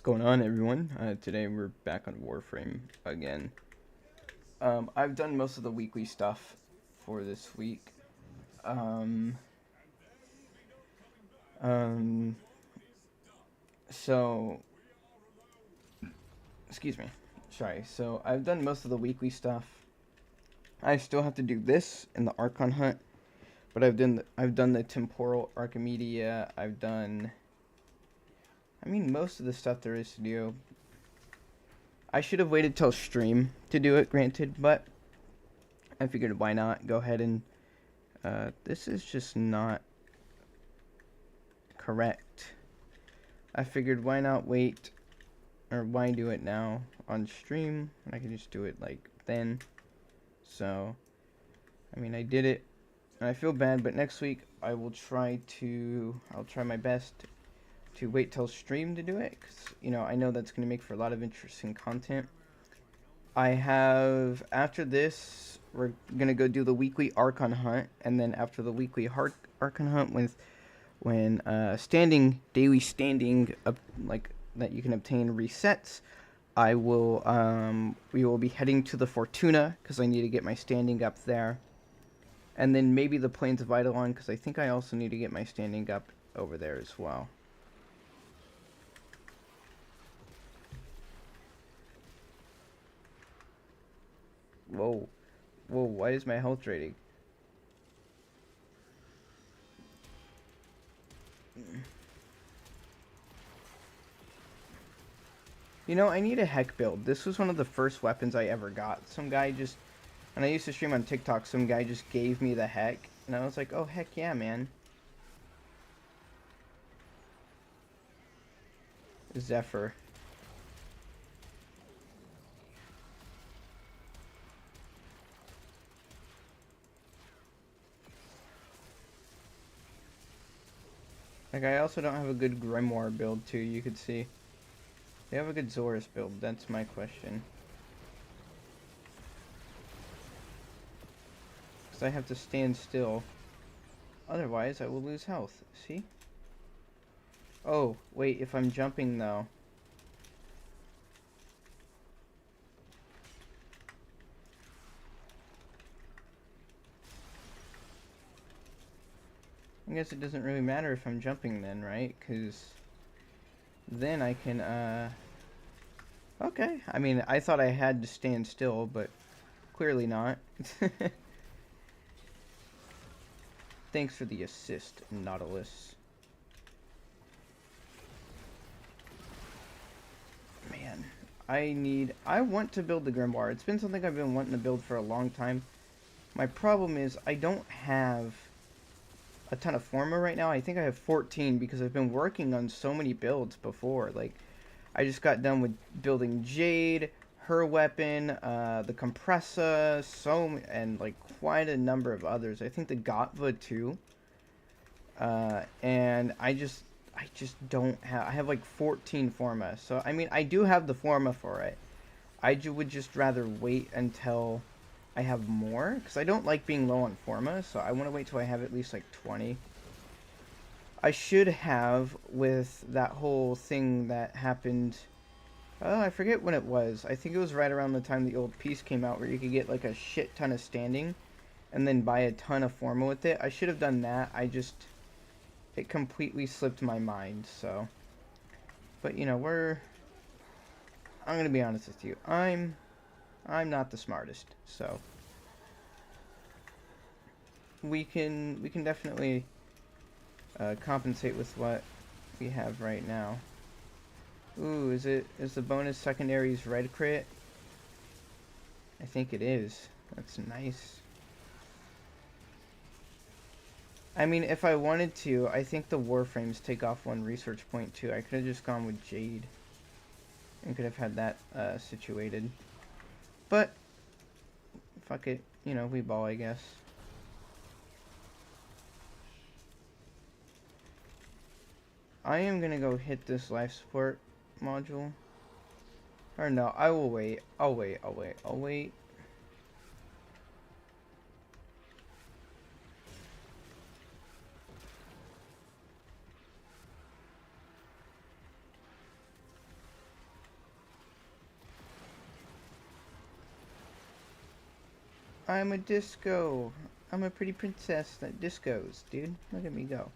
going on, everyone? Today we're back on Warframe again. I've done most of the weekly stuff for this week. Um, um, so, excuse me. Sorry. So I've done most of the weekly stuff. I still have to do this in the Archon hunt, but I've done the temporal Archimedia. I've done. I mean, most of the stuff there is to do. I should have waited till stream to do it, granted, but I figured why not go ahead and this is just not correct. I figured why not wait, or why do it now on stream? I can just do it like then. So, I mean, I did it, and I feel bad, but next week I'll try my best to wait till stream to do it, because, you know, I know that's going to make for a lot of interesting content. After this, we're going to go do the weekly Archon hunt, and then after the weekly Archon hunt, when daily standing like that you can obtain resets, we will be heading to the Fortuna, because I need to get my standing up there. And then maybe the Plains of Eidolon, because I think I also need to get my standing up over there as well. Whoa. Whoa, why is my health rating? You know, I need a heck build. This was one of the first weapons I ever got. When I used to stream on TikTok, some guy just gave me the heck. And I was like, oh, heck yeah, man. Zephyr. Like, I also don't have a good Grimoire build, too, you could see. They have a good Zorus build, that's my question. Because I have to stand still. Otherwise, I will lose health. See? Oh, wait, if I'm jumping, though. I guess it doesn't really matter if I'm jumping then, right? Because then I can, okay. I mean, I thought I had to stand still, but clearly not. Thanks for the assist, Nautilus. Man, I want to build the Grimoire. It's been something I've been wanting to build for a long time. My problem is I don't have a ton of Forma right now. I think I have 14 because I've been working on so many builds before. Like, I just got done with building Jade, her weapon, the Compressor, and like quite a number of others. I think the Gotva too. And I just don't have. I have like 14 Forma. So I mean, I do have the Forma for it. Would just rather wait until I have more, because I don't like being low on Forma, so I want to wait till I have at least like 20. I should have, with that whole thing that happened, oh, I forget when it was. I think it was right around the time the old piece came out, where you could get like a shit ton of standing and then buy a ton of Forma with it. I should have done that. It completely slipped my mind, so. But, you know, I'm gonna be honest with you. I'm not the smartest, so we can definitely compensate with what we have right now. Ooh, is the bonus secondaries red crit? I think it is. That's nice. I mean, if I wanted to, I think the Warframes take off 1 research point too. I could have just gone with Jade and could have had that situated. But fuck it, you know, we ball, I guess. I am gonna go hit this life support module. Or no, I will wait. I'll wait. I'm a disco. I'm a pretty princess that discos, dude. Look at me go.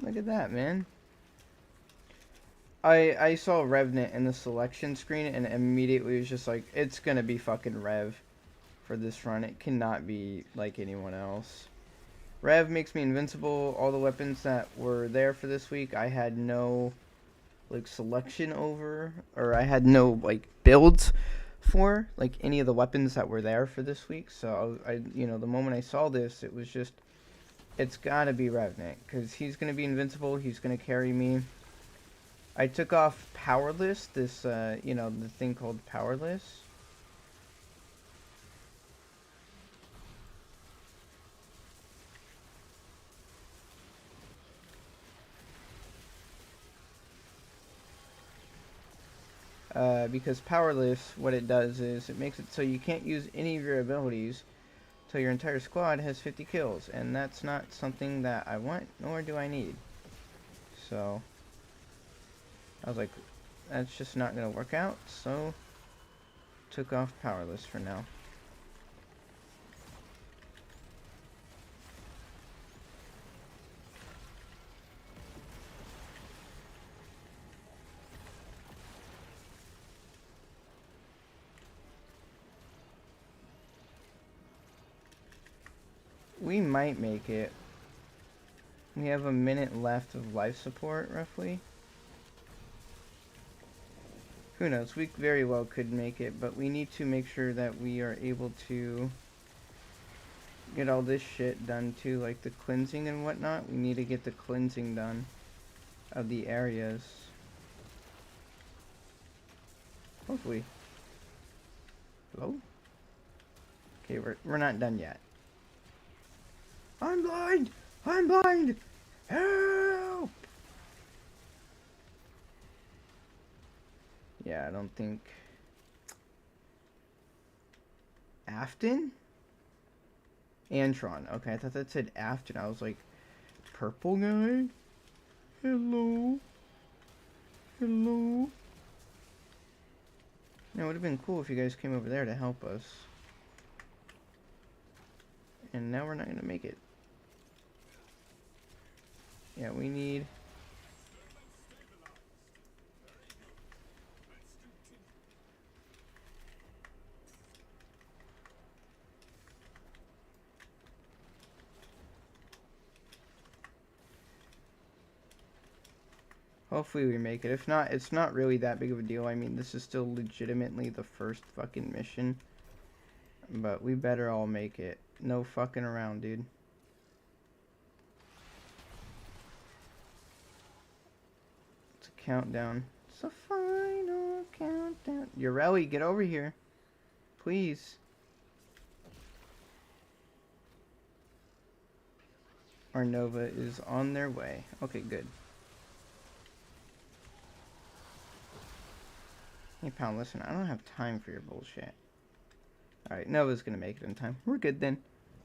Look at that, man. I saw Revenant in the selection screen and immediately was just like, it's gonna be fucking Rev for this run. It cannot be like anyone else. Rev makes me invincible. All the weapons that were there for this week, I had no like selection over, or I had no like builds for like any of the weapons that were there for this week. So I you know, the moment I saw this, it was just, it's gotta be Revenant because he's gonna be invincible. He's gonna carry me. I took off Powerless, this, you know, the thing called Powerless. Because Powerless, what it does is it makes it so you can't use any of your abilities till your entire squad has 50 kills. And that's not something that I want, nor do I need. So, I was like, that's just not going to work out, so took off Powerless for now. We might make it. We have a minute left of life support, roughly. Who knows? We very well could make it, but we need to make sure that we are able to get all this shit done too, like the cleansing and whatnot. We need to get the cleansing done of the areas. Hopefully. Hello? Okay, we're not done yet. I'm blind! I'm blind! Help! Yeah, I don't think... Afton? Antron. Okay, I thought that said Afton. I was like, purple guy? Hello? Hello? Now, it would have been cool if you guys came over there to help us. And now we're not going to make it. Yeah, we need... Hopefully we make it. If not, it's not really that big of a deal. I mean, this is still legitimately the first fucking mission. But we better all make it. No fucking around, dude. It's a countdown. It's a final countdown. Urelli, get over here. Please. Our Nova is on their way. Okay, good. Hey, pal, listen, I don't have time for your bullshit. Alright, Nova's gonna make it in time. We're good then.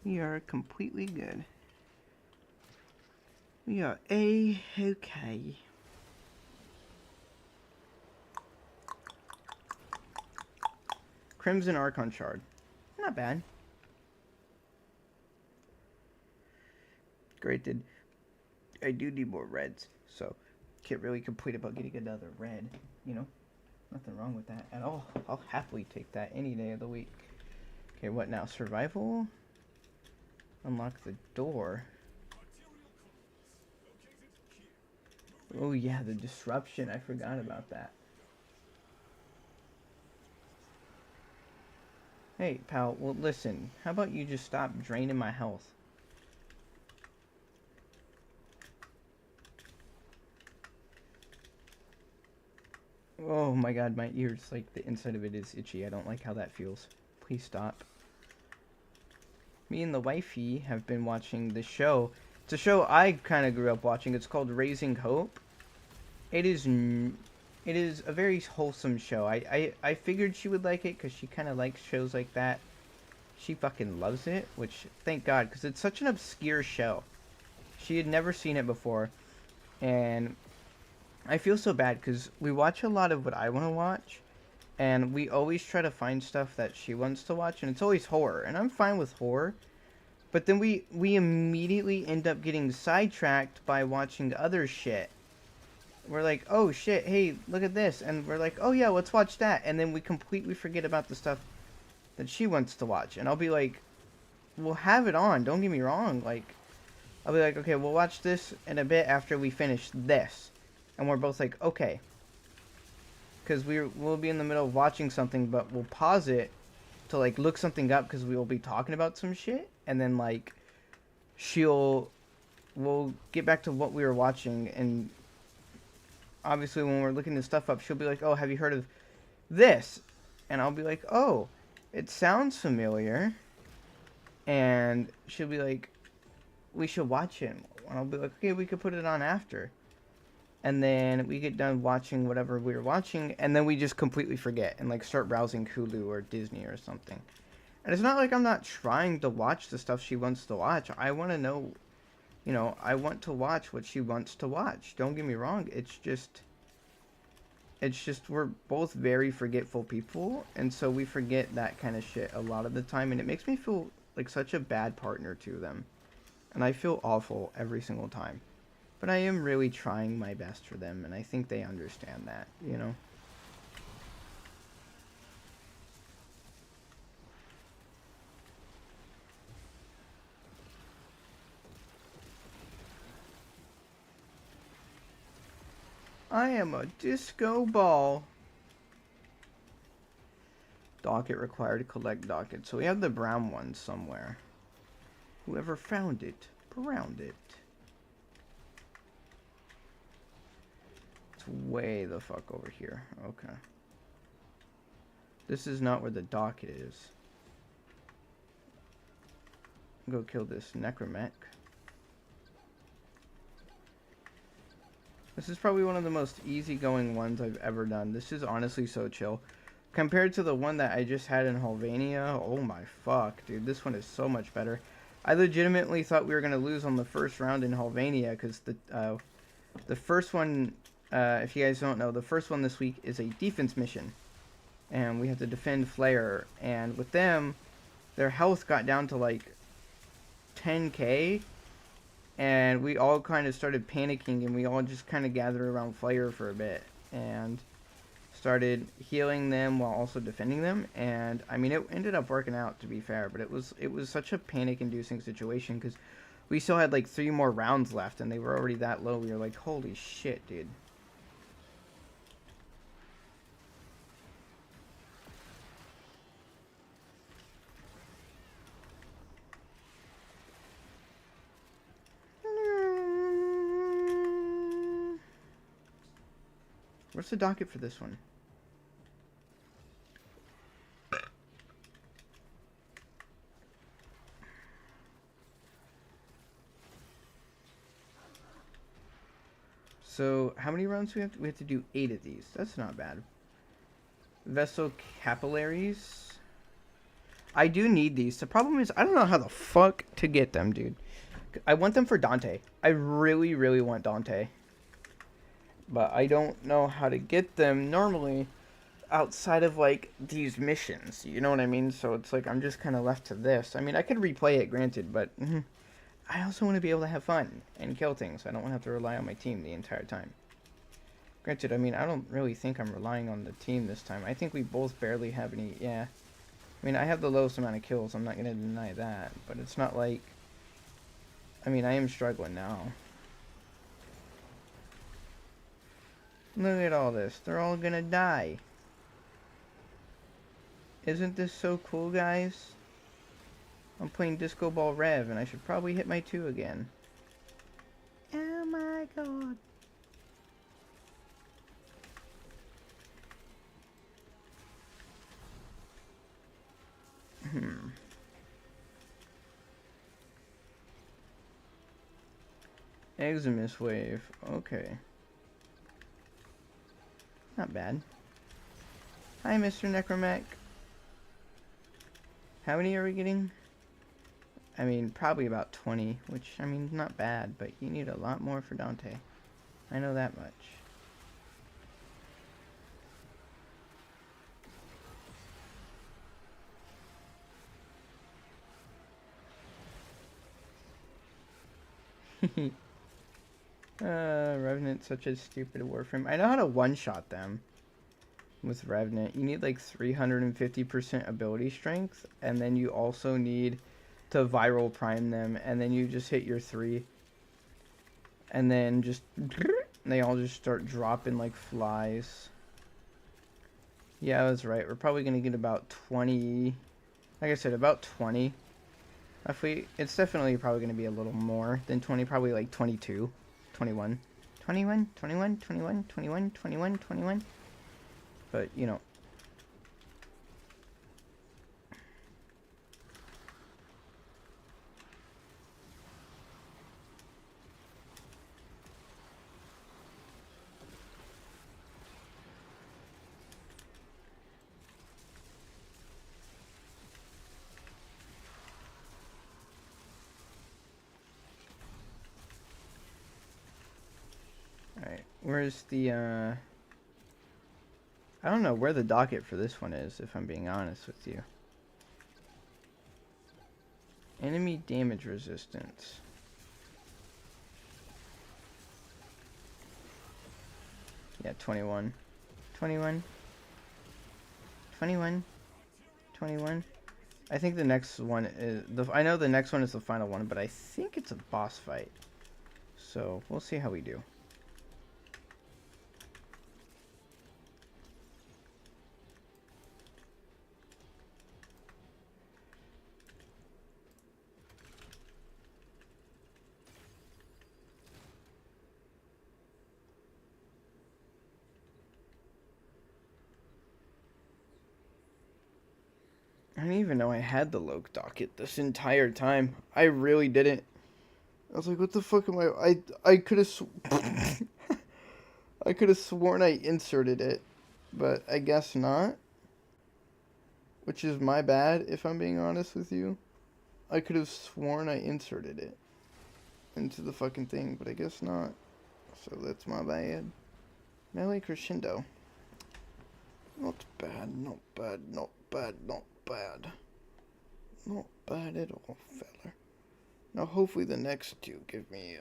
We are completely good. We are A-okay. Crimson Archon Shard. Not bad. Granted, I do need more reds, so can't really complain about getting another red, you know? Nothing wrong with that at all. I'll happily take that any day of the week. Okay, what now? Survival? Unlock the door. Oh yeah, the disruption. I forgot about that. Hey, pal, well listen. How about you just stop draining my health? Oh my god, my ears, like, the inside of it is itchy. I don't like how that feels. Please stop. Me and the wifey have been watching this show. It's a show I kind of grew up watching. It's called Raising Hope. It is a very wholesome show. I figured she would like it because she kind of likes shows like that. She fucking loves it, which, thank God, because it's such an obscure show. She had never seen it before. And I feel so bad because we watch a lot of what I want to watch, and we always try to find stuff that she wants to watch, and it's always horror, and I'm fine with horror. But then we immediately end up getting sidetracked by watching other shit. We're like, oh shit, hey, look at this, and we're like, oh yeah, let's watch that, and then we completely forget about the stuff that she wants to watch, and I'll be like, we'll have it on, don't get me wrong, like, I'll be like, okay, we'll watch this in a bit after we finish this, and we're both like, okay, because we'll be in the middle of watching something, but we'll pause it to like look something up because we will be talking about some shit, and then like we'll get back to what we were watching, and obviously when we're looking this stuff up, she'll be like, oh, have you heard of this? And I'll be like, oh, it sounds familiar. And she'll be like, we should watch it. And I'll be like, okay, we could put it on after. And then we get done watching whatever we were watching, and then we just completely forget and like start browsing Hulu or Disney or something. And it's not like I'm not trying to watch the stuff she wants to watch. I want to know, you know, I want to watch what she wants to watch. Don't get me wrong. It's just we're both very forgetful people, and so we forget that kind of shit a lot of the time, and it makes me feel like such a bad partner to them. And I feel awful every single time. But I am really trying my best for them, and I think they understand that, you know? I am a disco ball. Docket required to collect docket. So we have the brown one somewhere. Whoever found it, browned it. It's way the fuck over here. Okay. This is not where the docket is. Go kill this necromech. This is probably one of the most easygoing ones I've ever done. This is honestly so chill. Compared to the one that I just had in Helvania, oh my fuck, dude. This one is so much better. I legitimately thought we were going to lose on the first round in Helvania, because the first one, if you guys don't know, the first one this week is a defense mission. And we have to defend Flare. And with them, their health got down to like 10k. And we all kind of started panicking, and we all just kind of gathered around Flare for a bit. And started healing them while also defending them, and I mean it ended up working out, to be fair, but it was such a panic-inducing situation because we still had like 3 more rounds left and they were already that low. We were like, holy shit, dude. Where's the docket for this one? So, how many rounds do we have? We have to do 8 of these. That's not bad. Vessel capillaries. I do need these. The problem is, I don't know how the fuck to get them, dude. I want them for Dante. I really, really want Dante. But I don't know how to get them normally outside of, like, these missions. You know what I mean? So it's like, I'm just kind of left to this. I mean, I could replay it, granted, but I also want to be able to have fun and kill things. I don't want to have to rely on my team the entire time. Granted, I mean, I don't really think I'm relying on the team this time. I think we both barely have any, yeah. I mean, I have the lowest amount of kills. I'm not going to deny that. But it's not like, I mean, I am struggling now. Look at all this. They're all going to die. Isn't this so cool, guys? I'm playing Disco Ball Rev, and I should probably hit my 2 again. Oh my god. Eximus Wave. Okay. Not bad. Hi, Mr. Necromech. How many are we getting? I mean, probably about 20, which, I mean, not bad, but you need a lot more for Dante. I know that much. Revenant's such a stupid Warframe. I know how to one-shot them with Revenant. You need like 350% ability strength, and then you also need to viral prime them, and then you just hit your 3. And then just... they all just start dropping like flies. Yeah, I was right. We're probably going to get about 20... like I said, about 20. If we... it's definitely probably going to be a little more than 20. Probably like 22. 21. 21, 21, 21, 21, 21, 21. But, you know. Alright, where's the, I don't know where the docket for this one is, if I'm being honest with you. Enemy damage resistance. Yeah, 21. 21. 21. 21. I think the next one is... I know the next one is the final one, but I think it's a boss fight. So, we'll see how we do. I didn't even know I had the Loke docket this entire time. I really didn't. I was like, what the fuck am I could have I could have sworn I inserted it, but I guess not. Which is my bad, if I'm being honest with you. I could have sworn I inserted it into the fucking thing, but I guess not. So that's my bad. Melee Crescendo. Not bad, not bad, not bad, not bad. Not bad at all, feller. Now hopefully the next two give me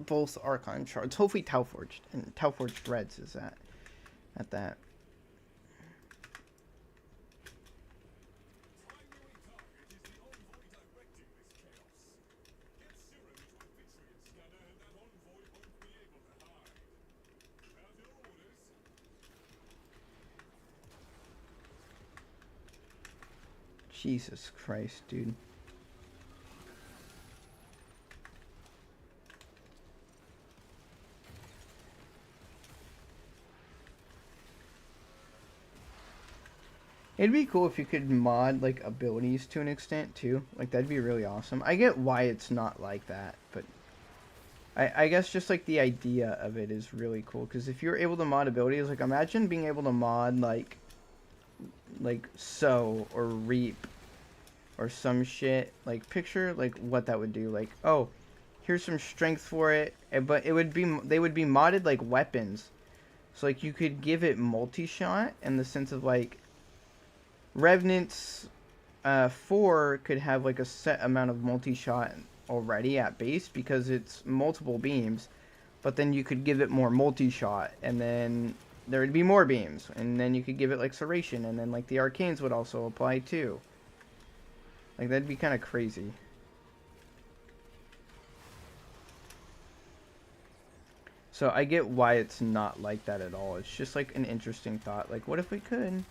both Archon shards. Hopefully Tauforged. And Tauforged Reds is at that. Jesus Christ, dude. It'd be cool if you could mod, like, abilities to an extent, too. Like, that'd be really awesome. I get why it's not like that, but... I guess just, like, the idea of it is really cool. Because if you're able to mod abilities, like, imagine being able to mod, like, sow or reap or some shit. Like, picture, like, what that would do. Like, oh, here's some strength for it. But it would be, they would be modded, like, weapons. So, like, you could give it multi-shot in the sense of, like, Revenant's 4 could have, like, a set amount of multi-shot already at base because it's multiple beams. But then you could give it more multi-shot, and then there would be more beams. And then you could give it, like, Serration, and then, like, the Arcanes would also apply, too. Like, that'd be kind of crazy. So I get why it's not like that at all. It's just, like, an interesting thought. Like, what if we could?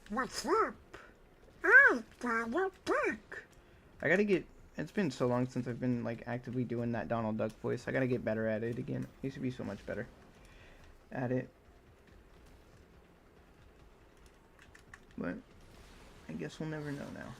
What's up? I got your back. I gotta get... It's been so long since I've been, like, actively doing that Donald Duck voice. I gotta get better at it again. I used to be so much better at it. But I guess we'll never know now.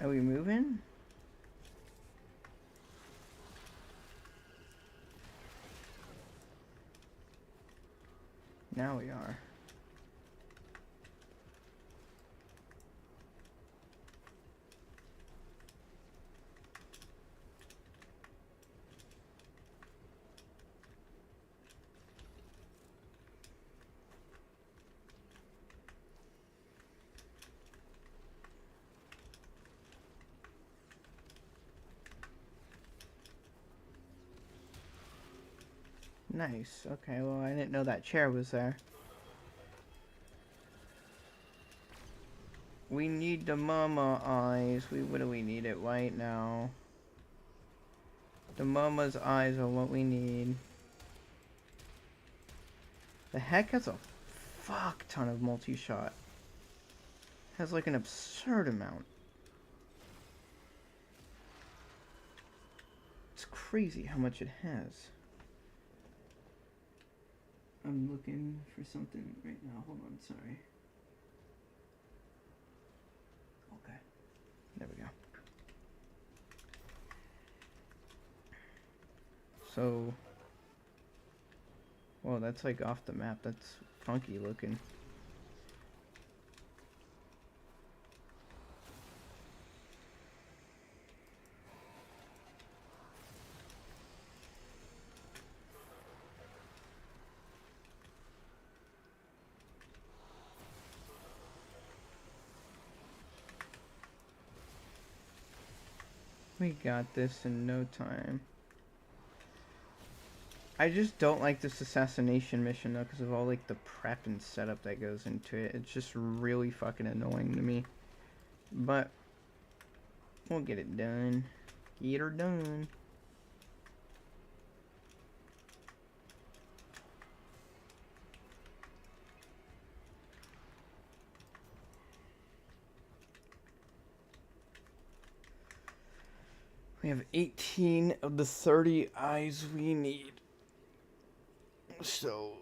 Are we moving? Now we are. Nice. Okay, well, I didn't know that chair was there. We need the mama eyes. What do we need it right now? The mama's eyes are what we need. The heck has a fuck ton of multi-shot. Has like an absurd amount. It's crazy how much it has. I'm looking for something right now. Hold on, sorry. Okay. There we go. So... Whoa, that's like off the map. That's funky looking. We got this in no time. I just don't like this assassination mission though because of all like the prep and setup that goes into it. It's just really fucking annoying to me. But we'll get it done. Get her done. We have 18 of the 30 eyes we need. So,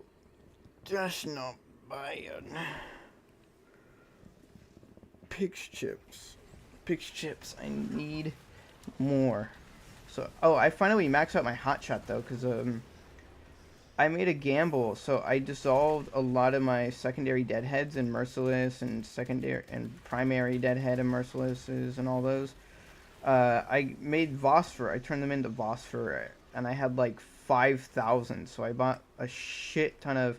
just not bad. Pig's chips. Pig's chips. I need more. So, oh, I finally maxed out my hotshot though, because I made a gamble. So I dissolved a lot of my secondary deadheads and merciless, and secondary and primary deadhead and mercilesses and all those. I made Vosphor. I turned them into Vosphor, and I had like 5,000. So I bought a shit ton of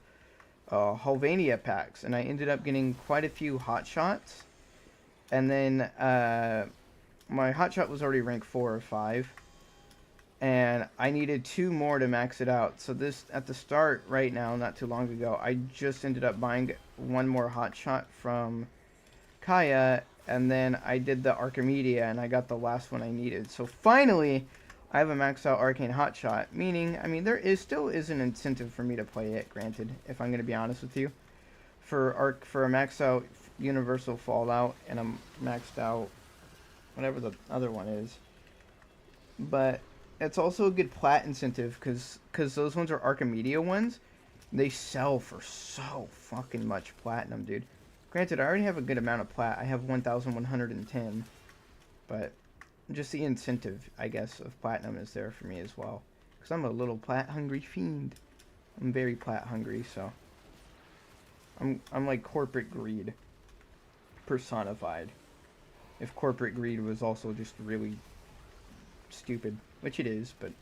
Hulvania packs, and I ended up getting quite a few hotshots. And then my hotshot was already rank 4 or 5, and I needed 2 more to max it out. So this at the start right now, not too long ago, I just ended up buying 1 more hotshot from Kaya. And then I did the Archimedia, and I got the last one I needed. So finally, I have a maxed out Arcane Hotshot. Meaning, I mean, there still is an incentive for me to play it, granted, if I'm going to be honest with you. For a maxed out Universal Fallout, and a maxed out whatever the other one is. But it's also a good plat incentive, because those ones are Archimedia ones. They sell for so fucking much platinum, dude. Granted, I already have a good amount of plat. I have 1,110. But just the incentive, I guess, of platinum is there for me as well. Because I'm a little plat-hungry fiend. I'm very plat-hungry, so... I'm like corporate greed. Personified. If corporate greed was also just really stupid. Which it is, but...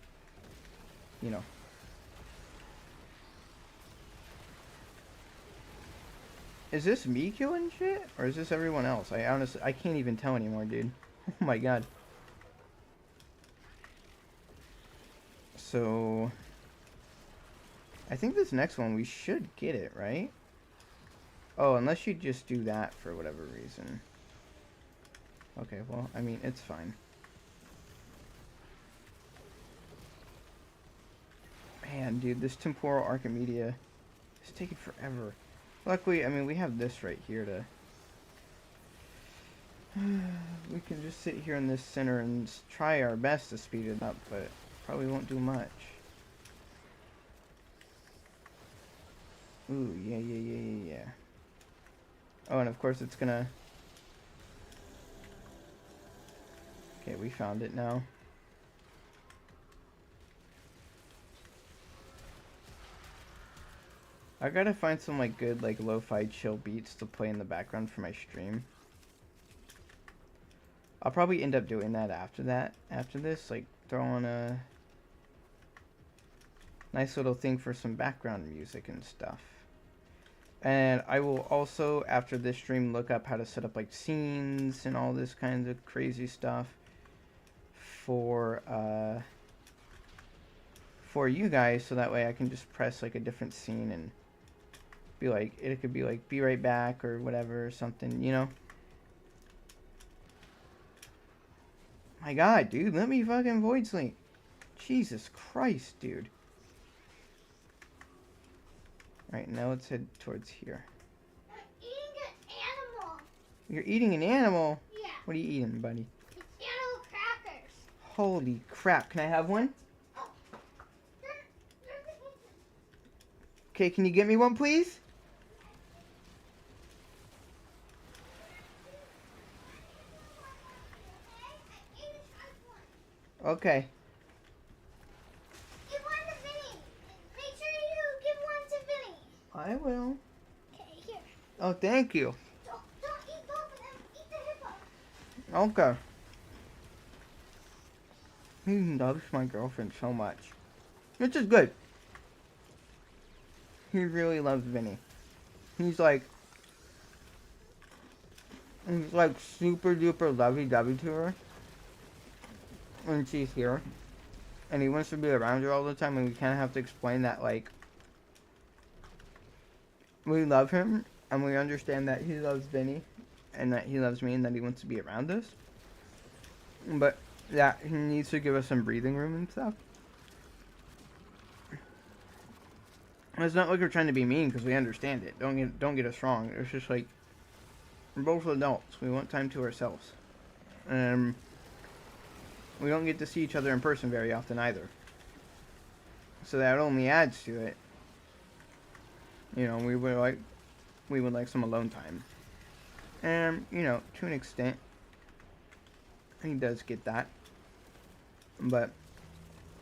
You know. Is this me killing shit? Or is this everyone else? I can't even tell anymore, dude. Oh my god. So... I think this next one, we should get it, right? Oh, unless you just do that for whatever reason. Okay, well, I mean, it's fine. Man, dude, this Temporal Archimedia is taking forever. Luckily, I mean, we have this right here to... we can just sit here in this center and try our best to speed it up, but probably won't do much. Ooh, yeah. Oh, and of course it's gonna... Okay, we found it now. I gotta find some like good like lo-fi chill beats to play in the background for my stream. I'll probably end up doing that after this, like throw on a nice little thing for some background music and stuff. And I will also, after this stream, look up how to set up like scenes and all this kinds of crazy stuff for you guys, so that way I can just press like a different scene and be like, it could be like be right back or whatever or something, you know? My god, dude, let me fucking void sleep. Jesus Christ, dude. Alright, now let's head towards here. I'm eating an animal. You're eating an animal? Yeah. What are you eating, buddy? It's animal crackers. Holy crap, can I have one? Oh. There's the kitchen. Okay, can you get me one, please? Okay. Give one to Vinny. Make sure you give one to Vinny. I will. Okay, here. Oh, thank you. Don't eat both of them. Eat the hippo. Okay. He loves my girlfriend so much. Which is good. He really loves Vinny. He's like super duper lovey-dovey to her when she's here. And he wants to be around her all the time, and we kind of have to explain that, like, we love him, and we understand that he loves Vinny, and that he loves me, and that he wants to be around us. But that he needs to give us some breathing room and stuff. It's not like we're trying to be mean, because we understand it. Don't get us wrong. It's just like, we're both adults. We want time to ourselves. We don't get to see each other in person very often either. So that only adds to it. You know, we would like some alone time. And, you know, to an extent, he does get that. But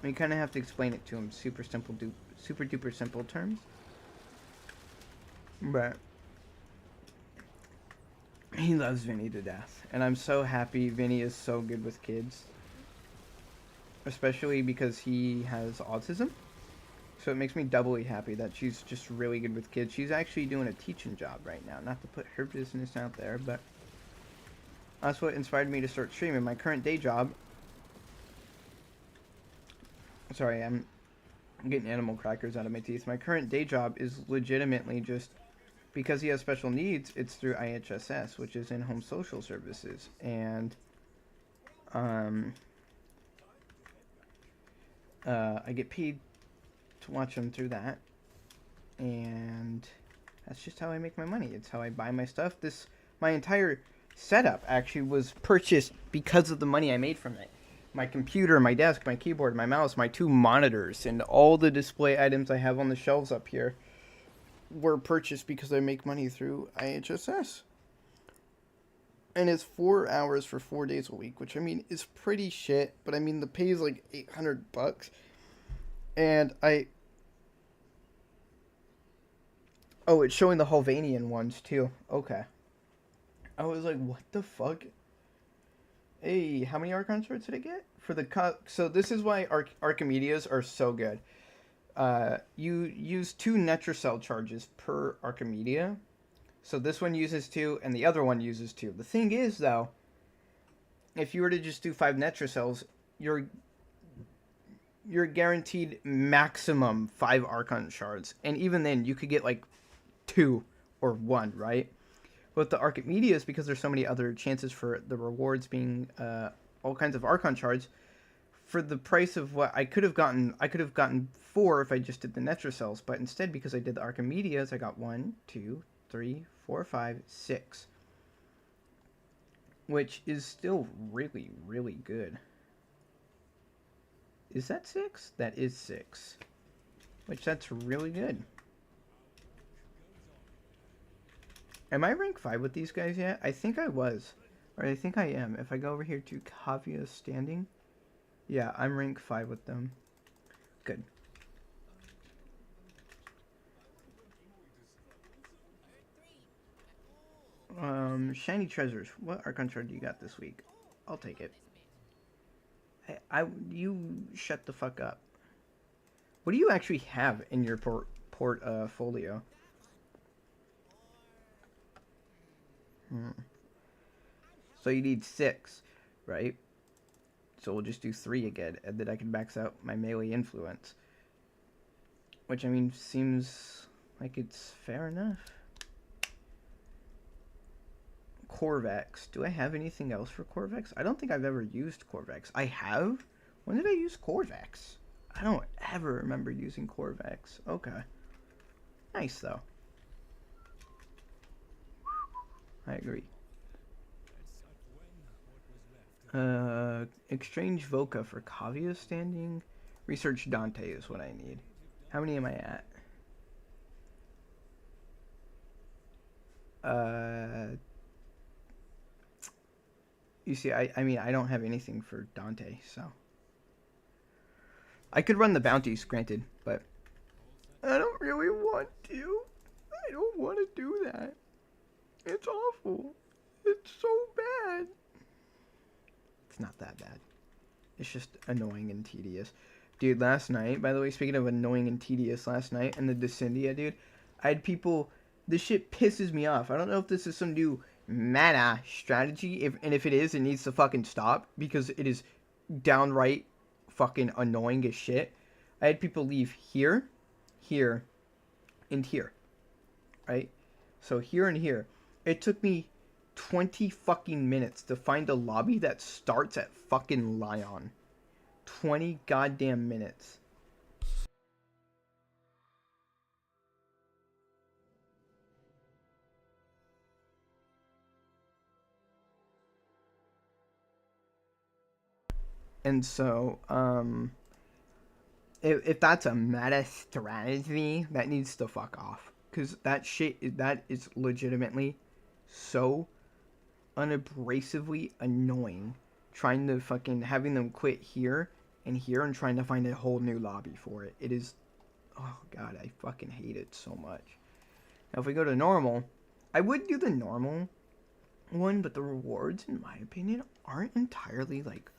we kind of have to explain it to him super duper simple terms. But he loves Vinny to death. And I'm so happy Vinny is so good with kids. Especially because he has autism. So it makes me doubly happy that she's just really good with kids. She's actually doing a teaching job right now. Not to put her business out there, but that's what inspired me to start streaming. My current day job... Sorry, I'm getting animal crackers out of my teeth. My current day job is legitimately just... Because he has special needs, it's through IHSS, which is in-home social services. And... I get paid to watch them through that, and that's just how I make my money. It's how I buy my stuff. My entire setup actually was purchased because of the money I made from it. My computer, my desk, my keyboard, my mouse, my 2 monitors, and all the display items I have on the shelves up here were purchased because I make money through IHSS. And it's 4 hours for 4 days a week, which, I mean, is pretty shit. But, I mean, the pay is like $800. And oh, it's showing the Hulvanian ones, too. Okay. I was like, what the fuck? Hey, how many Archon swords did I get? For the so this is why Archimedes are so good. You use 2 Netrocell charges per Archimedea. So this one uses 2, and the other one uses 2. The thing is, though, if you were to just do 5 Netrocells, you're guaranteed maximum 5 Archon shards. And even then, you could get, like, 2 or 1, right? With the Archimedes, because there's so many other chances for the rewards being all kinds of Archon shards, for the price of what I could have gotten 4 if I just did the Netrocells. But instead, because I did the Archimedes, I got 1, 2, 3, 4, 5, 6. Which is still really, really good. Is that 6? That is 6. Which, that's really good. Am I rank 5 with these guys yet? I think I was. Alright, I think I am. If I go over here to Kavya standing, yeah, I'm rank 5 with them. Good. Shiny treasures. What Archon shard do you got this week? I'll take it. You shut the fuck up. What do you actually have in your portfolio? So you need 6, right? So we'll just do 3 again, and then I can max out my melee influence. Which, I mean, seems like it's fair enough. Corvex. Do I have anything else for Corvex? I don't think I've ever used Corvex. I have? When did I use Corvex? I don't ever remember using Corvex. Okay. Nice, though. I agree. Exchange Voca for Kavya standing. Research Dante is what I need. How many am I at? You see, I mean, I don't have anything for Dante, so. I could run the bounties, granted, but I don't really want to. I don't want to do that. It's awful. It's so bad. It's not that bad. It's just annoying and tedious. Dude, last night, by the way, speaking of annoying and tedious, last night in the Descendia, dude, I had people, this shit pisses me off. I don't know if this is some new mana strategy, and if it is, it needs to fucking stop, because it is downright fucking annoying as shit. I had people leave here, here, and here, right? So here and here. It took me 20 fucking minutes to find a lobby that starts at fucking Lion. 20 goddamn minutes. And so, if that's a meta strategy, that needs to fuck off. Because that shit, that is legitimately so unabrasively annoying. Trying to fucking, having them quit here and here and trying to find a whole new lobby for it. It is, oh god, I fucking hate it so much. Now if we go to normal, I would do the normal one, but the rewards, in my opinion, aren't entirely, like,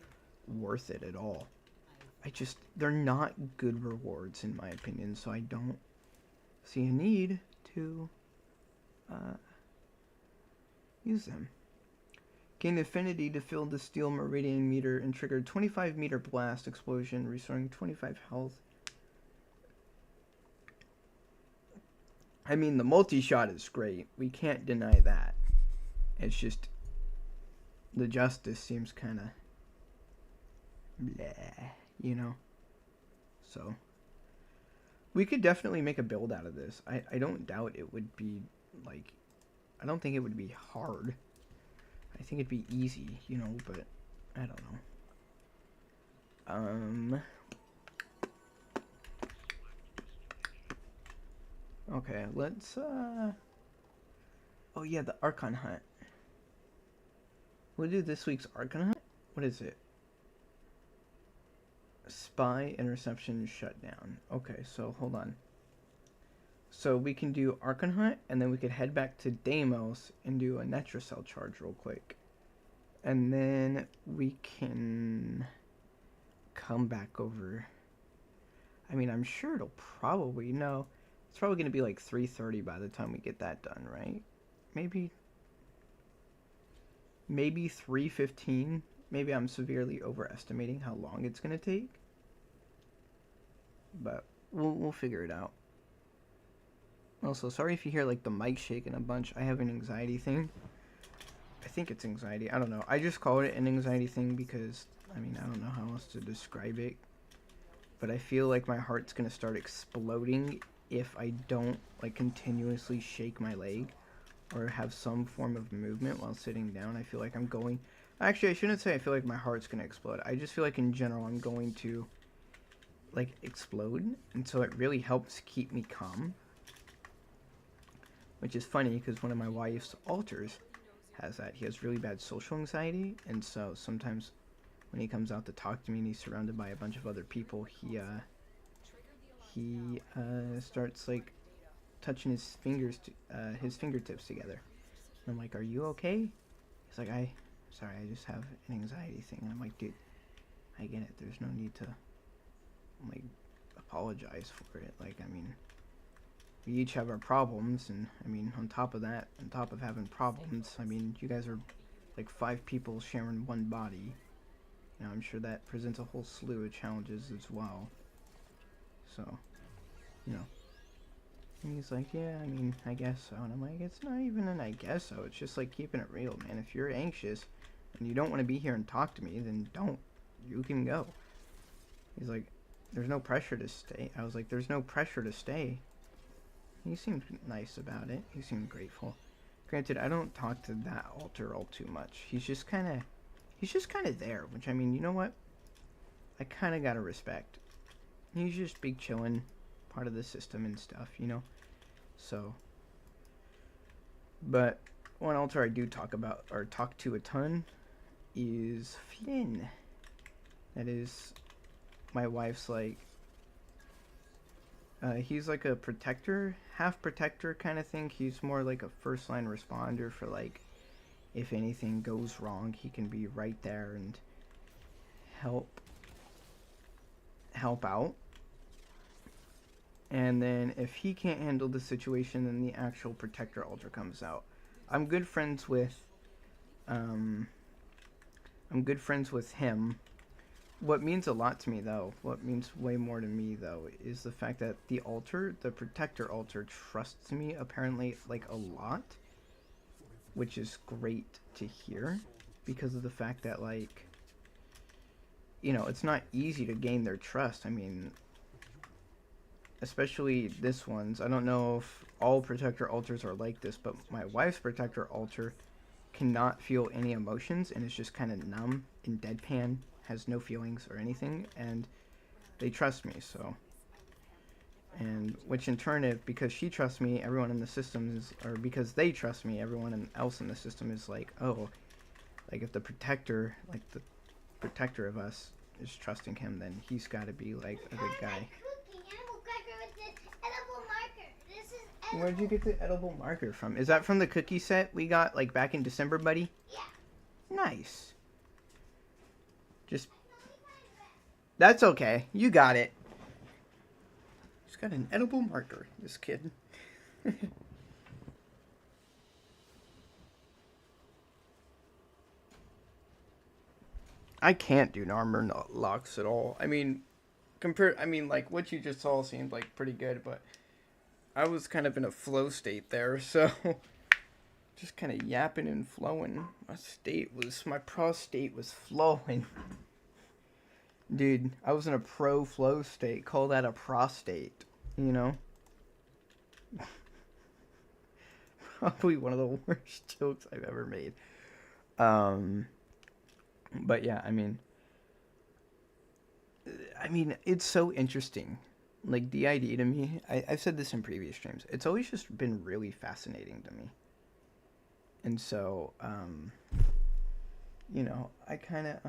worth it at all. They're not good rewards, in my opinion, so I don't see a need to use them. Gain affinity to fill the steel meridian meter and trigger 25 meter blast explosion, restoring 25 health. I mean, the multi-shot is great. We can't deny that. It's just, the justice seems kind of bleh, you know? So, we could definitely make a build out of this. I don't doubt it would be, like, I don't think it would be hard. I think it'd be easy, you know, but I don't know. Okay, let's, oh yeah, the Archon Hunt. We'll do this week's Archon Hunt. What is it? Spy, interception, shutdown. Okay, so hold on. So we can do Archon Hunt, and then we could head back to Deimos and do a Netracell charge real quick. And then we can come back over. I mean, I'm sure it'll probably, no. It's probably going to be like 3:30 by the time we get that done, right? Maybe 3:15. Maybe I'm severely overestimating how long it's going to take. But we'll figure it out. Also, sorry if you hear like the mic shaking a bunch. I have an anxiety thing. I think it's anxiety. I don't know. I just call it an anxiety thing because, I mean, I don't know how else to describe it. But I feel like my heart's going to start exploding if I don't like continuously shake my leg or have some form of movement while sitting down. I feel like I'm going... Actually, I shouldn't say I feel like my heart's going to explode. I just feel like in general I'm going to like explode. And so it really helps keep me calm. Which is funny because one of my wife's altars has that. He has really bad social anxiety, and so sometimes when he comes out to talk to me and he's surrounded by a bunch of other people, he starts like touching his fingertips together. And I'm like, "Are you okay?" He's like, sorry, I just have an anxiety thing." And I'm like, "Dude, I get it. There's no need to like apologize for it. Like, I mean, we each have our problems, and I mean, on top of that, on top of having problems, I mean, you guys are like 5 people sharing one body. You know, I'm sure that presents a whole slew of challenges as well. So, you know." And he's like, "Yeah, I mean, I guess so." And I'm like, "It's not even an I guess so. It's just like keeping it real, man. If you're anxious and you don't want to be here and talk to me, then don't. You can go." He's like, "There's no pressure to stay." I was like, "There's no pressure to stay." He seemed nice about it. He seemed grateful. Granted, I don't talk to that altar all too much. He's just kind of there, which, I mean, you know what? I kind of gotta respect. He's just big chillin', part of the system and stuff, you know? So, but one altar I do talk about, or talk to a ton, is Flynn. That is my wife's, like, he's like a protector, half protector kind of thing. He's more like a first line responder for, like, if anything goes wrong, he can be right there and help out. And then if he can't handle the situation, then the actual protector altar comes out. I'm good friends with him. What means a lot to me, though, what means way more to me, though, is the fact that the protector altar, trusts me apparently, like, a lot, which is great to hear, because of the fact that, like, you know, it's not easy to gain their trust. I mean, especially this one's. I don't know if all protector altars are like this, but my wife's protector altar cannot feel any emotions and is just kind of numb and deadpan, has no feelings or anything, and they trust me. So, and which in turn, if because she trusts me, everyone in the system is, or because they trust me, everyone else in the system is like, oh, like if the protector of us is trusting him, then he's got to be like a good guy. Where'd you get the edible marker from? Is that from the cookie set we got, like, back in December, buddy? Yeah. Nice. Just... That's okay. You got it. He's got an edible marker, this kid. I can't do armor locks at all. I mean, like, what you just saw seemed, like, pretty good, but I was kind of in a flow state there, so just kind of yapping and flowing. My prostate was flowing. Dude, I was in a pro flow state. Call that a prostate, you know? Probably one of the worst jokes I've ever made. But yeah, I mean, it's so interesting. Like, DID to me, I've said this in previous streams, it's always just been really fascinating to me. And so, you know, I kind of,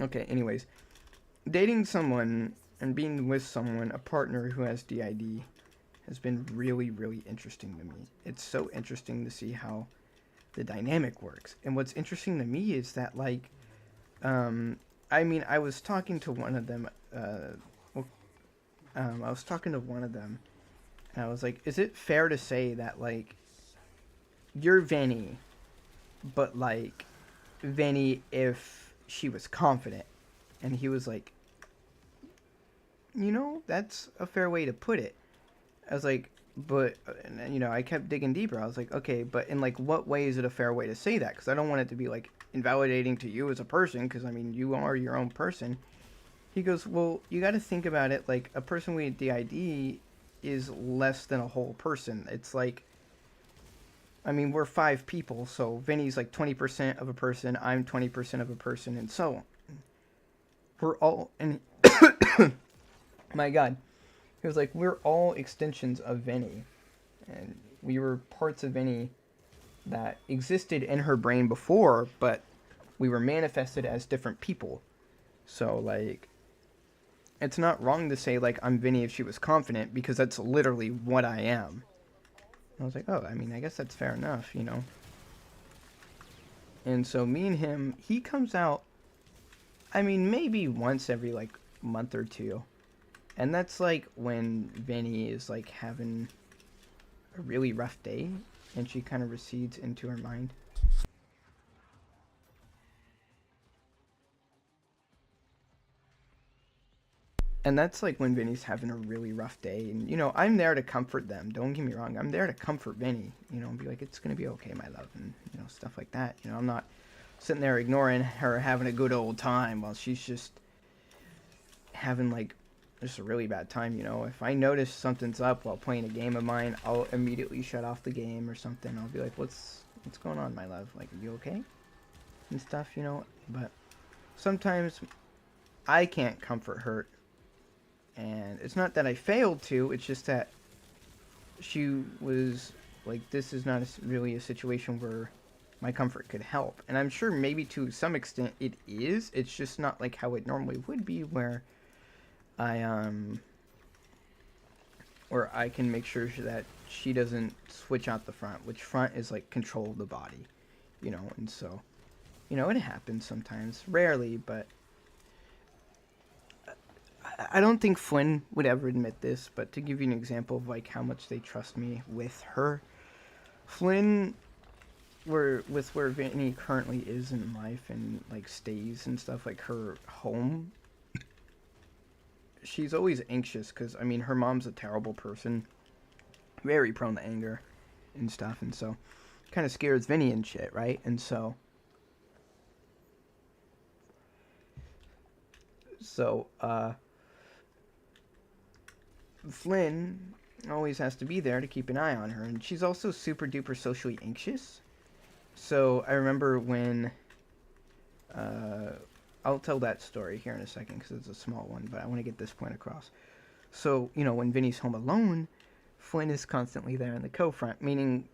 okay, anyways, dating someone and being with someone, a partner who has DID, has been really, really interesting to me. It's so interesting to see how the dynamic works. And what's interesting to me is that, like, I was talking to one of them, I was talking to one of them, And I was like, is it fair to say that, like, you're Vinny, but, like, Vinny if she was confident? And he was like, that's a fair way to put it. I was like, but, I kept digging deeper. I was like, okay, but in, like, what way is it a fair way to say that? Because I don't want it to be, like, invalidating to you as a person, because, I mean, you are your own person. He goes, well, you got to think about it like a person with DID is less than a whole person. It's like, I mean, we're 5 people, so Vinny's like 20% of a person, I'm 20% of a person, and so on. We're all, and my God, he was like, we're all extensions of Vinny, and we were parts of Vinny that existed in her brain before, but we were manifested as different people. So, like, it's not wrong to say, like, I'm Vinny if she was confident, because that's literally what I am. I was like, oh, I mean, I guess that's fair enough, And so me and him, he comes out, I mean, maybe once every, like, month or two. And that's, like, when Vinny is, like, having a really rough day, and she kind of recedes into her mind. And that's like when Vinny's having a really rough day, and I'm there to comfort them. Don't get me wrong, I'm there to comfort Vinny, and be like, it's gonna be okay, my love, and stuff like that. I'm not sitting there ignoring her having a good old time while she's just having like just a really bad time. If I notice something's up while playing a game of mine, I'll immediately shut off the game or something. I'll be like, what's going on, my love? Like, are you okay? And stuff, But sometimes I can't comfort her. And it's not that I failed to, it's just that she was like, this is not really a situation where my comfort could help. And I'm sure maybe to some extent it is. It's just not like how it normally would be, where I can make sure that she doesn't switch out the front, which front is like control of the body, and so, it happens sometimes, rarely, but I don't think Flynn would ever admit this, but to give you an example of like how much they trust me with her, Flynn, where Vinny currently is in life and like stays and stuff, like her home, she's always anxious because I mean her mom's a terrible person, very prone to anger and stuff, and so kind of scares Vinny and shit, right? And so Flynn always has to be there to keep an eye on her, and she's also super duper socially anxious. So I remember when I'll tell that story here in a second because it's a small one, but I want to get this point across. So when Vinny's home alone, Flynn is constantly there in the co-front, meaning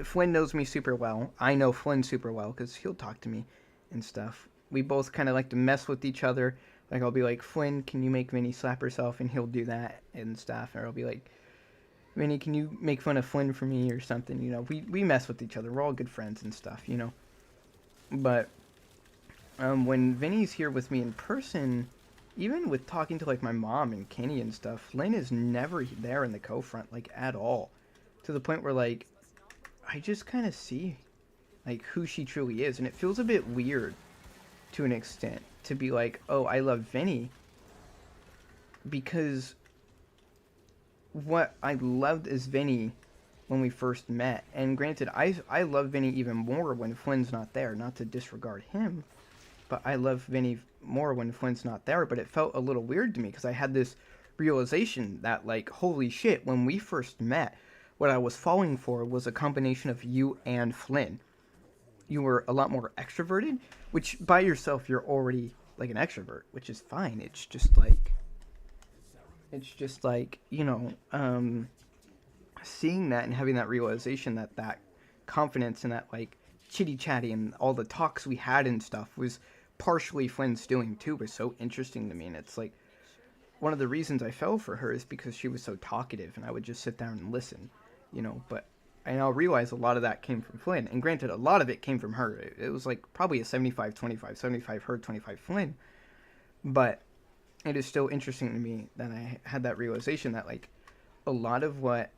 Flynn knows me super well. I know Flynn super well because he'll talk to me and stuff. We both kind of like to mess with each other. Like, I'll be like, Flynn, can you make Vinny slap herself? And he'll do that and stuff. Or I'll be like, Vinny, can you make fun of Flynn for me or something? We mess with each other. We're all good friends and stuff, But when Vinny's here with me in person, even with talking to, like, my mom and Kenny and stuff, Flynn is never there in the co-front, like, at all. To the point where, like, I just kind of see, like, who she truly is. And it feels a bit weird, to an extent, to be like, oh, I love Vinny, because what I loved is Vinny when we first met. And granted, I love Vinny even more when Flynn's not there, not to disregard him, but I love Vinny more when Flynn's not there. But it felt a little weird to me because I had this realization that, like, holy shit, when we first met, what I was falling for was a combination of you and Flynn. You were a lot more extroverted, which by yourself you're already like an extrovert, which is fine. It's just like seeing that and having that realization that confidence and that like chitty chatty and all the talks we had and stuff was partially Flynn's doing too, was so interesting to me. And it's like one of the reasons I fell for her is because she was so talkative and I would just sit down and listen, but I now realize a lot of that came from Flynn. And granted, a lot of it came from her. It was like probably a 75-25, 75 her, 25 Flynn. But it is still interesting to me that I had that realization that, like, a lot of what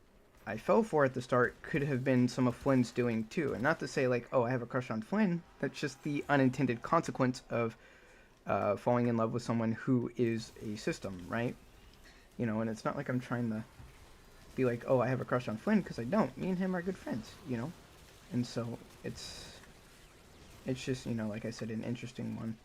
I fell for at the start could have been some of Flynn's doing too. And not to say like, oh, I have a crush on Flynn. That's just the unintended consequence of falling in love with someone who is a system, right? You know, and it's not like I'm trying to be like, oh, I have a crush on Flynn, because I don't. Me and him are good friends, you know? And so it's just, you know, like I said, an interesting one.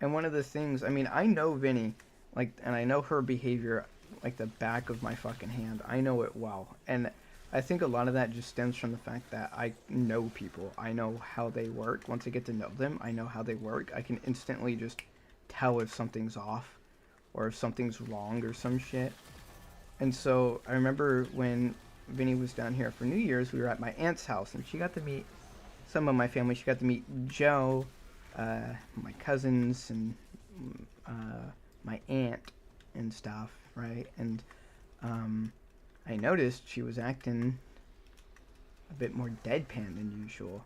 And one of the things, I mean, I know Vinny, like, and I know her behavior like the back of my fucking hand. I know it well. And I think a lot of that just stems from the fact that I know people. I know how they work. Once I get to know them, I know how they work. I can instantly just tell if something's off or if something's wrong or some shit. And so I remember when Vinny was down here for New Year's, we were at my aunt's house, and she got to meet some of my family. She got to meet Joe, my cousins, and my aunt and stuff, right? And I noticed she was acting a bit more deadpan than usual.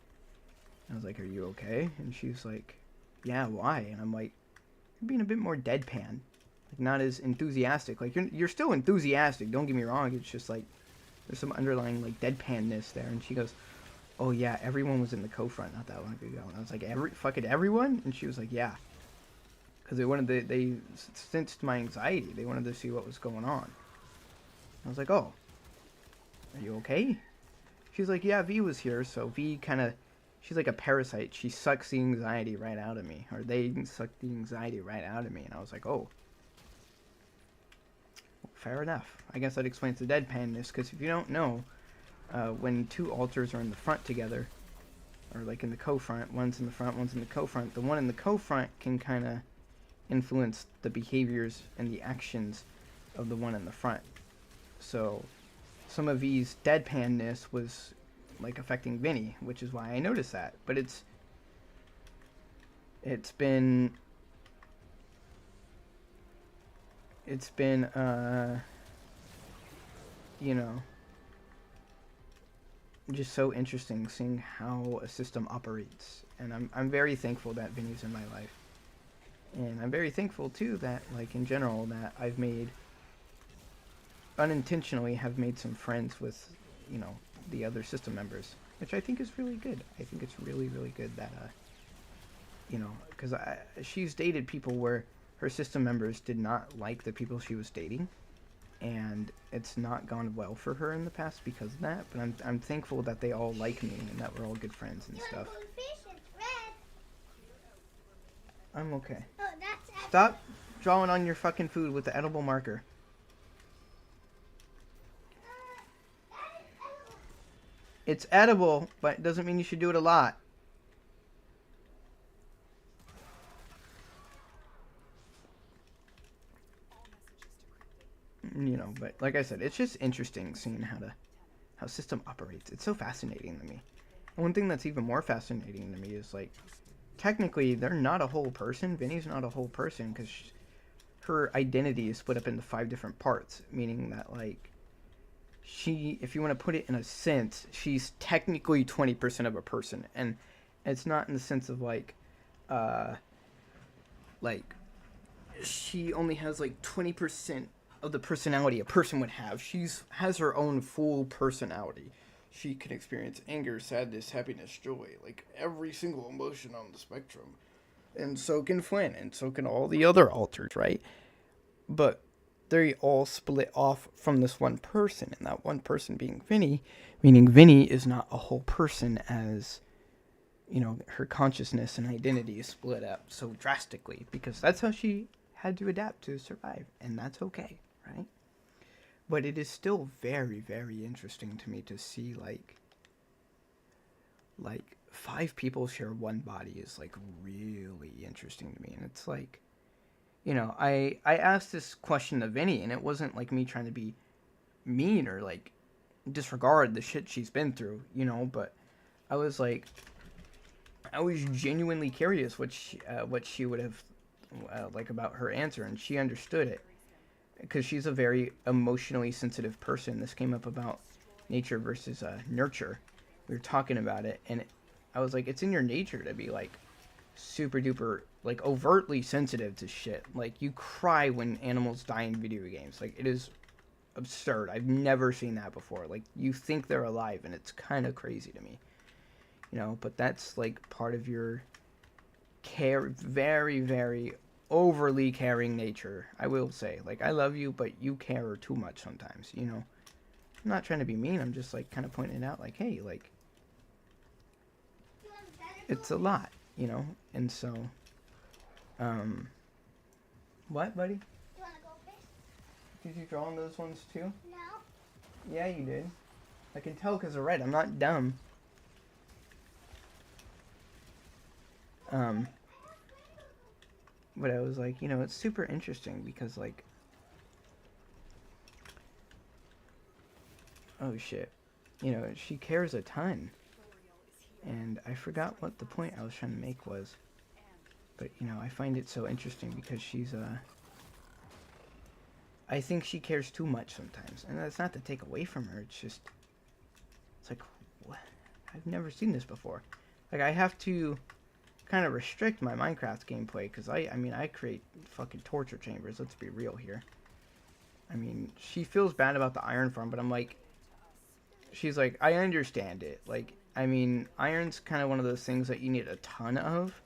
I was like, "Are you okay?" And she's like, "Yeah, why?" And I'm like, "You're being a bit more deadpan, like not as enthusiastic. Like you're still enthusiastic. Don't get me wrong. It's just like there's some underlying like deadpanness there." And she goes, "Oh yeah, everyone was in the co-front not that long ago." And I was like, everyone?" And she was like, "Yeah," because they sensed my anxiety. They wanted to see what was going on. I was like, "Oh, are you okay?" She's like, "Yeah, V was here, so V kind of, she's like a parasite. She sucks the anxiety right out of me, or they suck the anxiety right out of me." And I was like, "Oh, well, fair enough. I guess that explains the deadpanness, because if you don't know, when two altars are in the front together, or like in the co-front, one's in the front, one's in the co-front, the one in the co-front can kind of influence the behaviors and the actions of the one in the front. So some of V's deadpanness was like affecting Vinny, which is why I noticed that. But it's been you know, just so interesting seeing how a system operates. And I'm very thankful that Vinny's in my life. And I'm very thankful too that, like, in general, that I've made unintentionally have made some friends with, you know, the other system members, which I think is really good. I think it's really, really good that, you know, because she's dated people where her system members did not like the people she was dating, and it's not gone well for her in the past because of that. But I'm thankful that they all like me and that we're all good friends and stuff. I'm okay. Oh, that's Stop drawing on your fucking food with the edible marker. It's edible, but it doesn't mean you should do it a lot. You know, but like I said, it's just interesting seeing how system operates. It's so fascinating to me. And one thing that's even more fascinating to me is, like, technically they're not a whole person. Vinny's not a whole person because her identity is split up into 5 different parts, meaning that, like, she, if you want to put it in a sense, she's technically 20% of a person. And it's not in the sense of like she only has like 20% of the personality a person would have. Has her own full personality. She can experience anger, sadness, happiness, joy, like every single emotion on the spectrum. And so can Flynn, and so can all the other alters, right? But they all split off from this one person, and that one person being Vinny, meaning Vinny is not a whole person, as, you know, her consciousness and identity is split up so drastically, because that's how she had to adapt to survive, and that's okay, right? But it is still very, very interesting to me to see, like 5 people share one body is, like, really interesting to me. And it's like, you know, I asked this question to Vinny, and it wasn't like me trying to be mean or, like, disregard the shit she's been through, you know, but I was like, I was genuinely curious what she would have, like, about her answer, and she understood it. Because she's a very emotionally sensitive person. This came up about nature versus nurture. We were talking about it, and I was like, it's in your nature to be, like, super duper, like, overtly sensitive to shit. Like, you cry when animals die in video games. Like, it is absurd. I've never seen that before. Like, you think they're alive, and it's kind of crazy to me. You know, but that's like part of your very, very overly caring nature. I will say, like, I love you, but you care too much sometimes. You know, I'm not trying to be mean. I'm just like kind of pointing it out. Like, hey, like, it's a lot. You know, and so, what, buddy? You wanna go fish? Did you draw on those ones too? No. Yeah, you did. I can tell because they're red. I'm not dumb. But I was like, you know, it's super interesting because, like, oh shit, you know, she cares a ton. And I forgot what the point I was trying to make was. But, you know, I find it so interesting because she's, I think she cares too much sometimes. And that's not to take away from her. It's just, it's like, what? I've never seen this before. Like, I have to kind of restrict my Minecraft gameplay because I mean, I create fucking torture chambers. Let's be real here. I mean, she feels bad about the iron farm, but I'm like, she's like, I understand it. Like, I mean, iron's kind of one of those things that you need a ton of,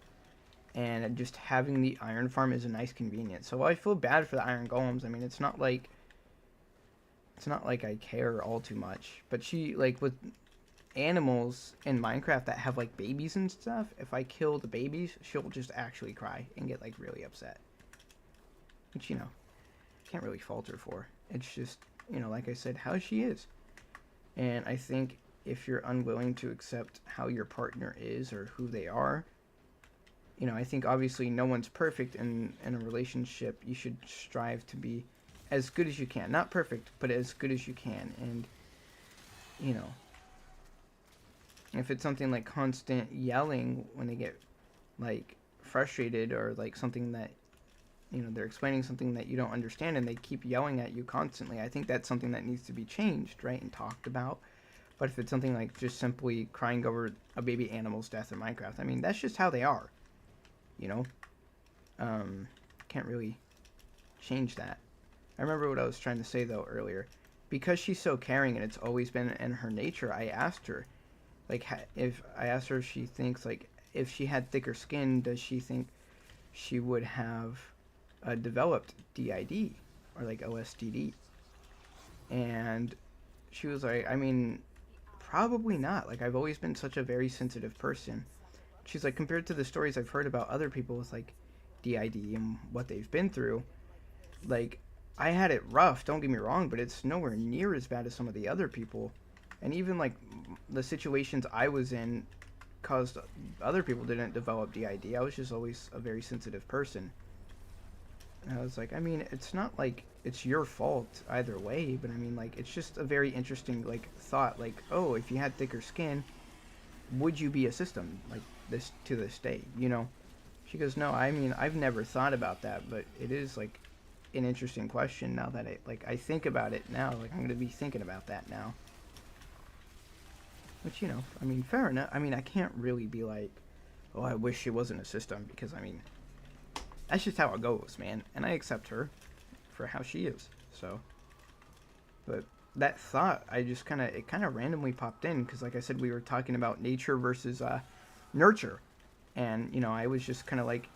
and just having the iron farm is a nice convenience. So I feel bad for the iron golems. I mean, it's not like I care all too much, but she, like, with animals in Minecraft that have like babies and stuff, if I kill the babies, she'll just actually cry and get like really upset. Which, you know, can't really fault her for. It's just, you know, like I said, how she is. And I think if you're unwilling to accept how your partner is or who they are, you know, I think obviously no one's perfect in a relationship. You should strive to be as good as you can. Not perfect, but as good as you can. And, you know, if it's something like constant yelling when they get, like, frustrated, or like something that, you know, they're explaining something that you don't understand and they keep yelling at you constantly, I think that's something that needs to be changed, right, and talked about. But if it's something like just simply crying over a baby animal's death in Minecraft, I mean, that's just how they are, you know? Can't really change that. I remember what I was trying to say, though, earlier. Because she's so caring and it's always been in her nature, I asked her, like, if she thinks, like, if she had thicker skin, does she think she would have developed DID or like OSDD? And she was like, I mean, probably not. Like, I've always been such a very sensitive person. She's like, compared to the stories I've heard about other people with like DID and what they've been through, like, I had it rough, don't get me wrong, but it's nowhere near as bad as some of the other people. And even like the situations I was in caused other people didn't develop DID. I was just always a very sensitive person. And I was like, I mean, it's not like it's your fault either way, but I mean, like, it's just a very interesting, like, thought. Like, oh, if you had thicker skin, would you be a system like this to this day? You know? She goes, no, I mean, I've never thought about that, but it is like an interesting question now that I think about it now. Like, I'm gonna be thinking about that now. Which, you know, I mean, fair enough. I mean, I can't really be like, oh, I wish she wasn't a system, because, I mean, that's just how it goes, man. And I accept her for how she is, so. But that thought, it kind of randomly popped in, because, like I said, we were talking about nature versus nurture. And, you know, I was just kind of like,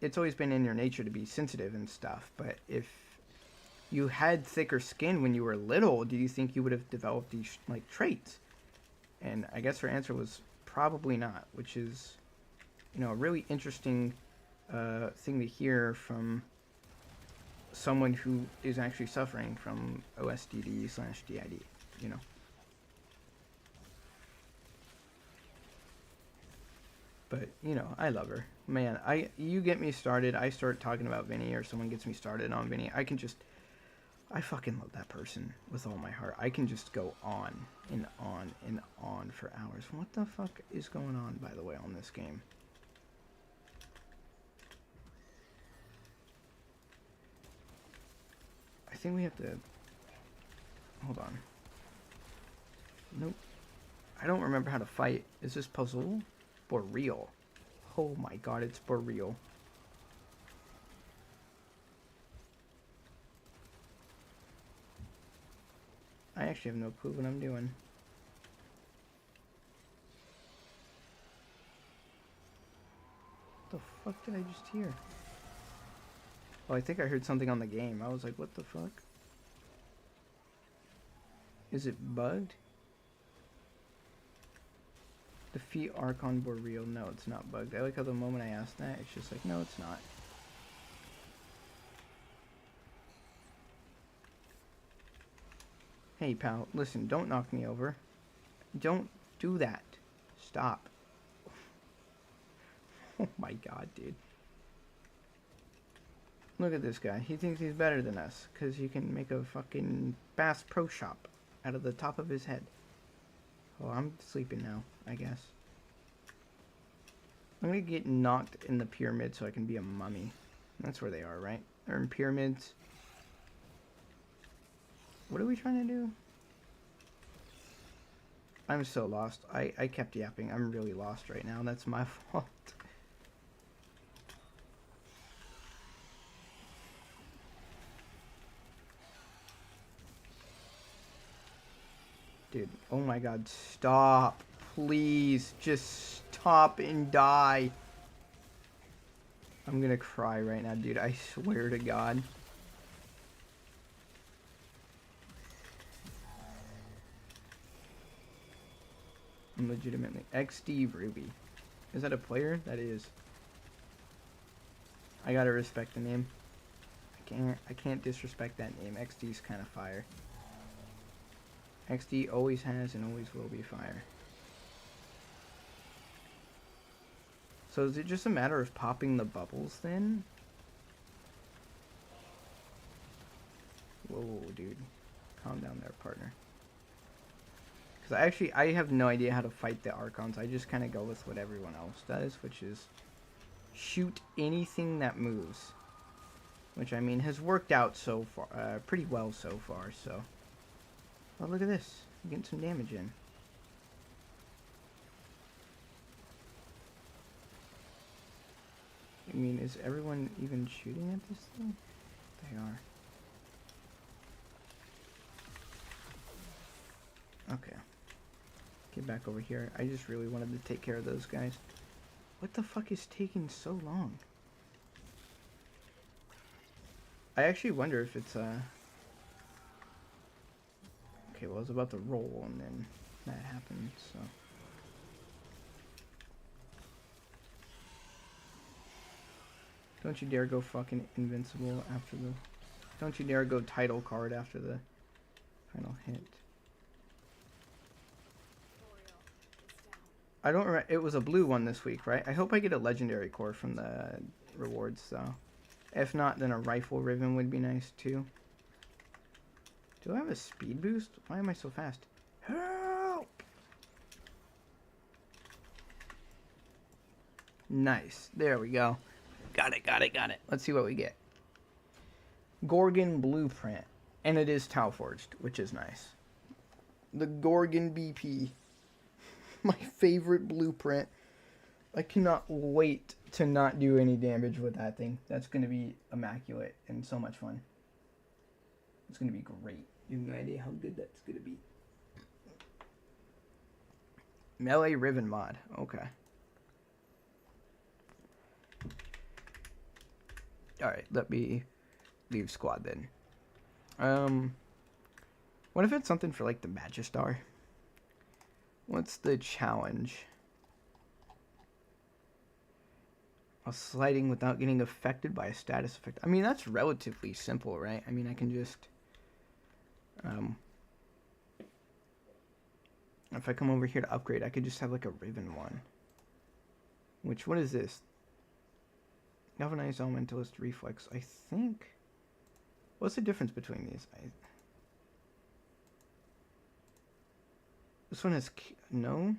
it's always been in your nature to be sensitive and stuff, but if you had thicker skin when you were little, do you think you would have developed these, like, traits? And I guess her answer was probably not, which is, you know, a really interesting thing to hear from someone who is actually suffering from OSDD/DID, you know. But, you know, I love her. Man, you get me started, I start talking about Vinny, or someone gets me started on Vinny, I fucking love that person with all my heart. I can just go on and on and on for hours. What the fuck is going on, by the way, on this game? I think we have to... Hold on. Nope. I don't remember how to fight. Is this puzzle? Boreal. Oh my god, it's Boreal. I actually have no clue what I'm doing. What the fuck did I just hear? Oh, I think I heard something on the game. I was like, what the fuck? Is it bugged? Defeat Archon Boreal. No, it's not bugged. I like how the moment I asked that, it's just like, no, it's not. Hey, pal, listen, don't knock me over. Don't do that. Stop. Oh my god, dude. Look at this guy. He thinks he's better than us because he can make a fucking Bass Pro Shop out of the top of his head. Oh, I'm sleeping now, I guess. I'm gonna get knocked in the pyramid so I can be a mummy. That's where they are, right? They're in pyramids. What are we trying to do? I'm so lost. I kept yapping. I'm really lost right now. That's my fault. Dude, oh my god, stop. Please, just stop and die. I'm gonna cry right now, dude. I swear to God. I'm legitimately... XD Ruby. Is that a player? That is. I gotta respect the name. I can't disrespect that name. XD's kind of fire. XD always has and always will be fire. So is it just a matter of popping the bubbles then? Whoa, dude. Calm down there, partner. Because I have no idea how to fight the Archons. I just kind of go with what everyone else does, which is shoot anything that moves. Which, I mean, has worked out so far, pretty well so far, so... Oh, look at this. I'm getting some damage in. I mean, is everyone even shooting at this thing? They are. Okay. Get back over here. I just really wanted to take care of those guys. What the fuck is taking so long? I actually wonder if it's, Okay, well, I was about to roll, and then that happened, so... Don't you dare go fucking invincible after the... Don't you dare go title card after the final hit. I don't remember... It was a blue one this week, right? I hope I get a legendary core from the rewards, though. If not, then a rifle ribbon would be nice, too. Do I have a speed boost? Why am I so fast? Help! Nice. There we go. Got it, got it, got it. Let's see what we get. Gorgon Blueprint. And it is Tau Forged, which is nice. The Gorgon BP. My favorite blueprint. I cannot wait to not do any damage with that thing. That's going to be immaculate and so much fun. It's going to be great. You have no idea how good that's going to be. Melee Riven mod. Okay. Alright, let me leave squad then. What if it's something for like the Magistar? What's the challenge? While sliding without getting affected by a status effect. I mean, that's relatively simple, right? I mean, I can just... if I come over here to upgrade, I could just have like a Riven one. Which, what is this? Galvanized Elementalist Reflex. I think... What's the difference between these? This one has... No?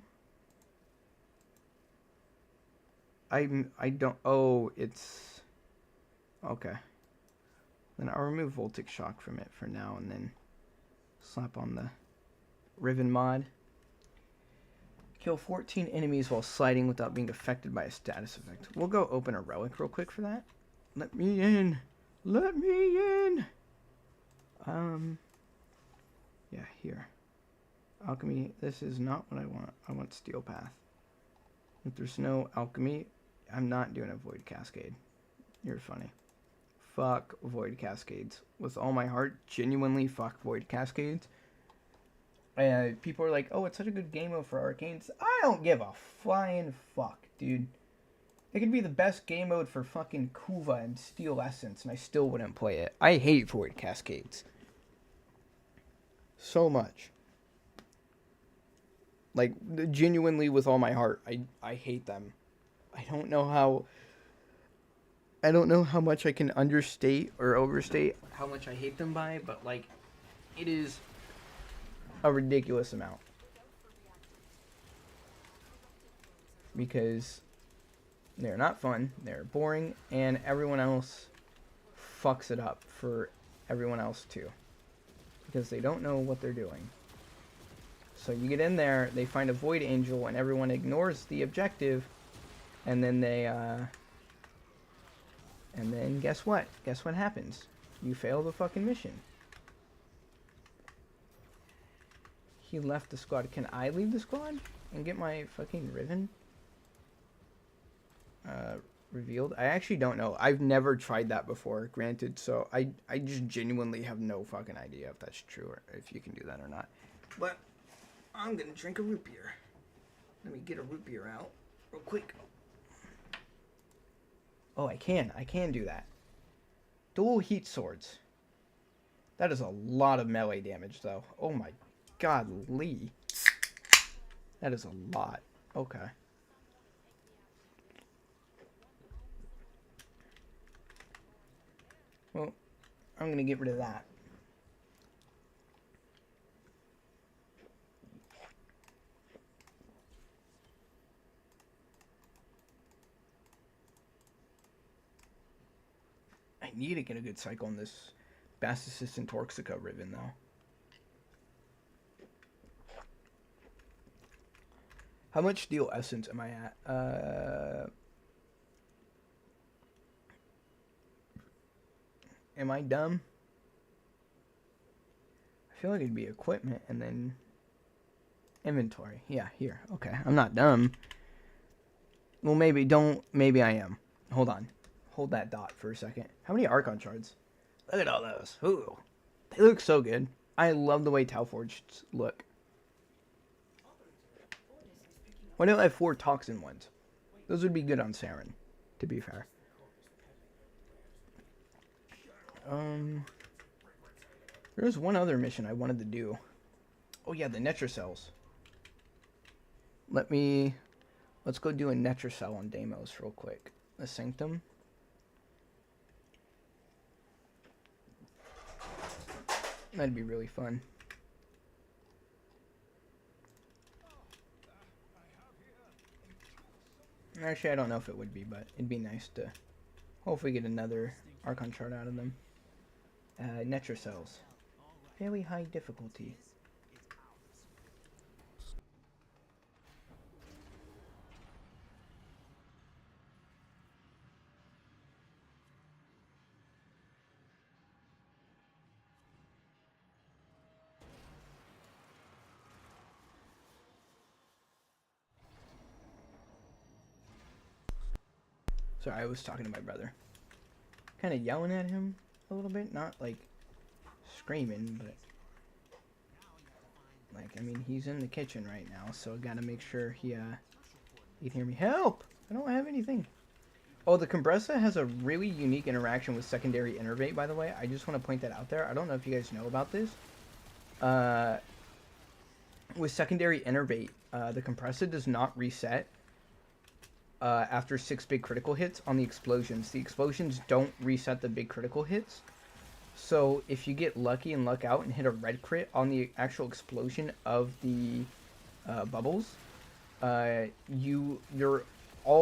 I don't... Oh, it's... Okay. Then I'll remove Voltic Shock from it for now and then slap on the Riven mod. Kill 14 enemies while sliding without being affected by a status effect. We'll go open a relic real quick for that. Let me in! Let me in! Yeah, here. Alchemy, this is not what I want. I want Steel Path. If there's no alchemy, I'm not doing a Void Cascade. You're funny. Fuck Void Cascades. With all my heart, genuinely fuck Void Cascades. People are like, oh, it's such a good game mode for arcanes. I don't give a flying fuck, dude. It could be the best game mode for fucking Kuva and Steel Essence, and I still wouldn't play it. I hate Void Cascades. So much. Like, genuinely with all my heart, I hate them. I don't know how much I can understate or overstate how much I hate them by, but, like, it is a ridiculous amount. Because they're not fun, they're boring, and everyone else fucks it up for everyone else too. Because they don't know what they're doing. So you get in there, they find a Void Angel, and everyone ignores the objective, and then and then guess what? Guess what happens? You fail the fucking mission. He left the squad. Can I leave the squad and get my fucking Riven revealed? I actually don't know. I've never tried that before, granted, so I just genuinely have no fucking idea if that's true or if you can do that or not. But I'm gonna drink a root beer. Let me get a root beer out real quick. Oh, I can do that. Dual heat swords. That is a lot of melee damage, though. Oh my god, Lee. That is a lot. Okay. Well, I'm gonna get rid of that. I need to get a good cycle on this Bastissus and Torxica Riven, though. How much Steel Essence am I at? Am I dumb? I feel like it'd be equipment and then inventory. Yeah, here. Okay, I'm not dumb. Well, maybe I am. Hold on. Hold that dot for a second. How many Archon shards? Look at all those. Ooh. They look so good. I love the way Tauforged look. Why don't I have 4 Toxin ones? Those would be good on Saren, to be fair. There's one other mission I wanted to do. Oh yeah, the Netracels. Let's go do a Netracel on Deimos real quick. The Sanctum. That'd be really fun. Actually, I don't know if it would be, but it'd be nice to hopefully get another Archon chart out of them. Netracels. Fairly high difficulty. Sorry, I was talking to my brother. Kind of yelling at him a little bit. Not like screaming, but like, I mean, he's in the kitchen right now, so I gotta make sure he can hear me. Help! I don't have anything. Oh, the Compressa has a really unique interaction with secondary innervate, by the way. I just want to point that out there. I don't know if you guys know about this. With secondary innervate, the Compressa does not reset after 6 big critical hits on the explosions. The explosions don't reset the big critical hits. So if you get lucky and luck out and hit a red crit on the actual explosion of the bubbles, all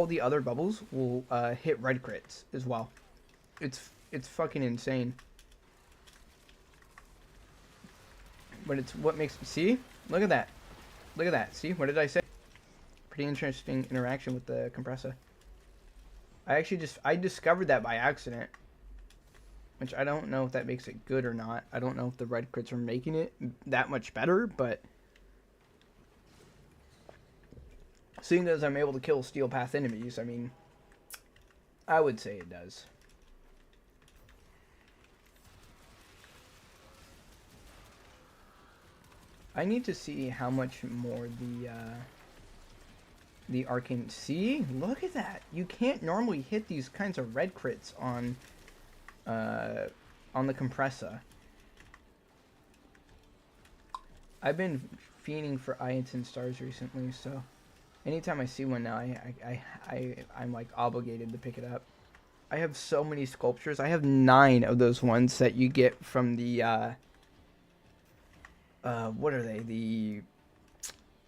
the other bubbles will hit red crits as well. It's fucking insane. But it's what makes... See? Look at that. Look at that. See? What did I say? Pretty interesting interaction with the Compressa. I discovered that by accident. Which I don't know if that makes it good or not. I don't know if the red crits are making it that much better, but Seeing as I'm able to kill steel path enemies, I mean, I would say it does. I need to see how much more the arcane. See, look at that. You can't normally hit these kinds of red crits on the compressor. I've been fiending for Ianton stars recently, so anytime I see one now, I'm like obligated to pick it up. I have so many sculptures. I have 9 of those ones that you get from the what are they? The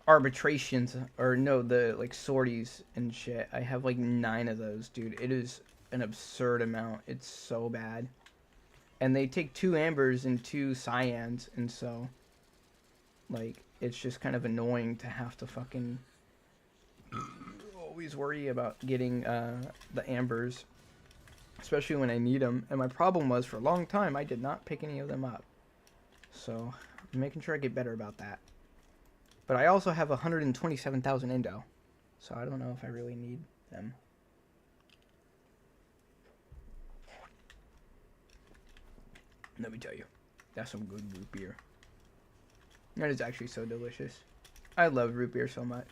arbitrations, or no, the like sorties and shit. I have like 9 of those, dude. It is an absurd amount. It's so bad. And they take 2 ambers and 2 cyans, and so like it's just kind of annoying to have to fucking always worry about getting the ambers, especially when I need them. And my problem was, for a long time, I did not pick any of them up. So I'm making sure I get better about that. But I also have 127,000 Indo, so I don't know if I really need them. Let me tell you, that's some good root beer. That is actually so delicious. I love root beer so much.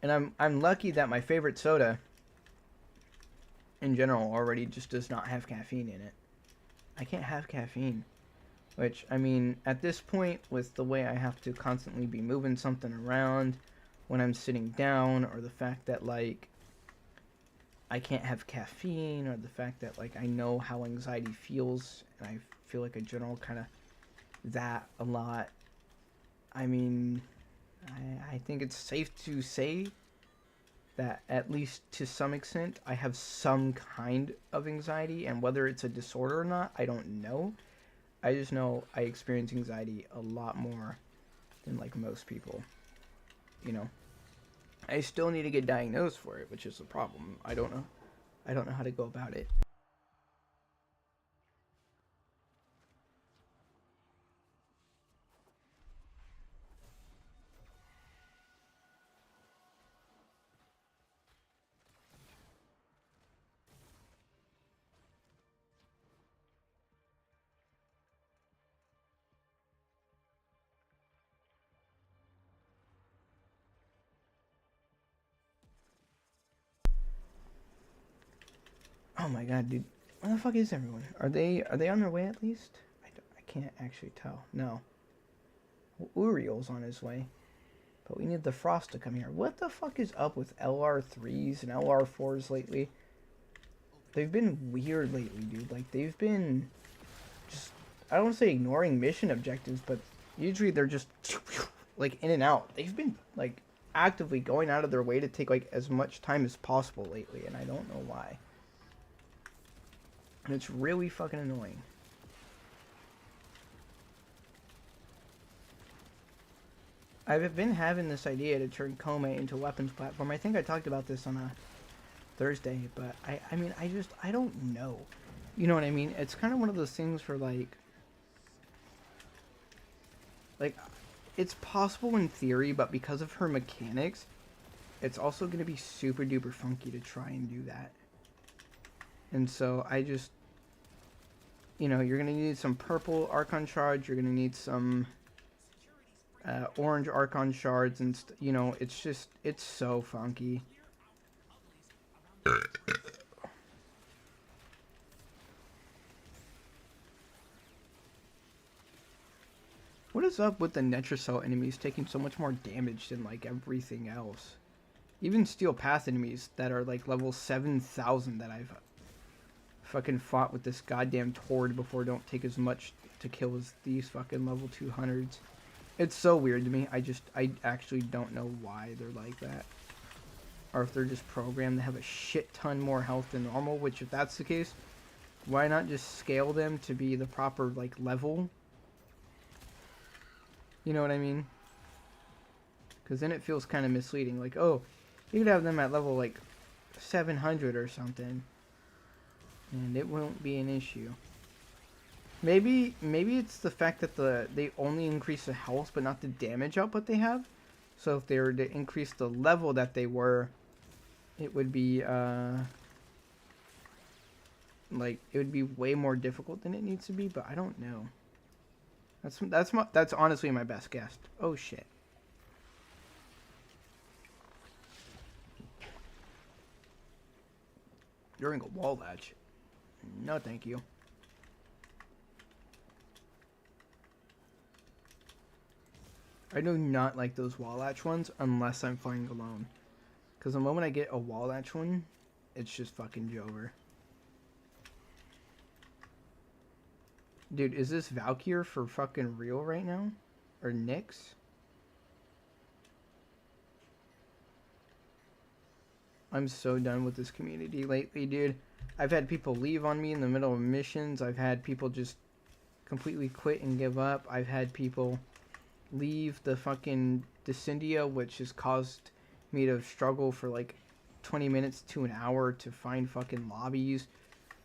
And I'm lucky that my favorite soda in general already just does not have caffeine in it. I can't have caffeine. Which, I mean, at this point, with the way I have to constantly be moving something around when I'm sitting down, or the fact that, like, I can't have caffeine, or the fact that, like, I know how anxiety feels, and I feel like a general kind of that a lot. I mean, I think it's safe to say that, at least to some extent, I have some kind of anxiety, and whether it's a disorder or not, I don't know. I just know I experience anxiety a lot more than, like, most people, you know. I still need to get diagnosed for it, which is the problem. I don't know how to go about it. Oh my god, dude. Where the fuck is everyone? Are they on their way at least? I can't actually tell. No. Uriel's on his way. But we need the Frost to come here. What the fuck is up with LR3s and LR4s lately? They've been weird lately, dude. Like, they've been just, I don't want to say ignoring mission objectives, but usually they're just like in and out. They've been like actively going out of their way to take like as much time as possible lately, and I don't know why. And it's really fucking annoying. I've been having this idea to turn Kome into a weapons platform. I think I talked about this on a Thursday, but I mean, I don't know. You know what I mean? It's kind of one of those things for like, it's possible in theory, but because of her mechanics, it's also going to be super duper funky to try and do that. And so I just, you know, you're going to need some purple Archon shards, you're going to need some orange Archon shards, and, you know, it's just, it's so funky. What is up with the Netracell enemies taking so much more damage than, like, everything else? Even Steel Path enemies that are, like, level 7,000 that I've fucking fought with this goddamn Tord before don't take as much to kill as these fucking level 200s. It's so weird to me. I actually don't know why they're like that. Or if they're just programmed to have a shit ton more health than normal, which if that's the case, why not just scale them to be the proper, like, level? You know what I mean? Because then it feels kind of misleading. Like, oh, you could have them at level, like, 700 or something, and it won't be an issue. Maybe it's the fact that they only increase the health but not the damage output they have. So if they were to increase the level that they were, it would be like it would be way more difficult than it needs to be. But I don't know. That's honestly my best guess. Oh shit. During a wall latch. No, thank you. I do not like those wall latch ones unless I'm flying alone. Because the moment I get a wall latch one, it's just fucking Jover. Dude, is this Valkyr for fucking real right now? Or Nyx? I'm so done with this community lately, dude. I've had people leave on me in the middle of missions. I've had people just completely quit and give up. I've had people leave the fucking Descendia, which has caused me to struggle for like 20 minutes to an hour to find fucking lobbies.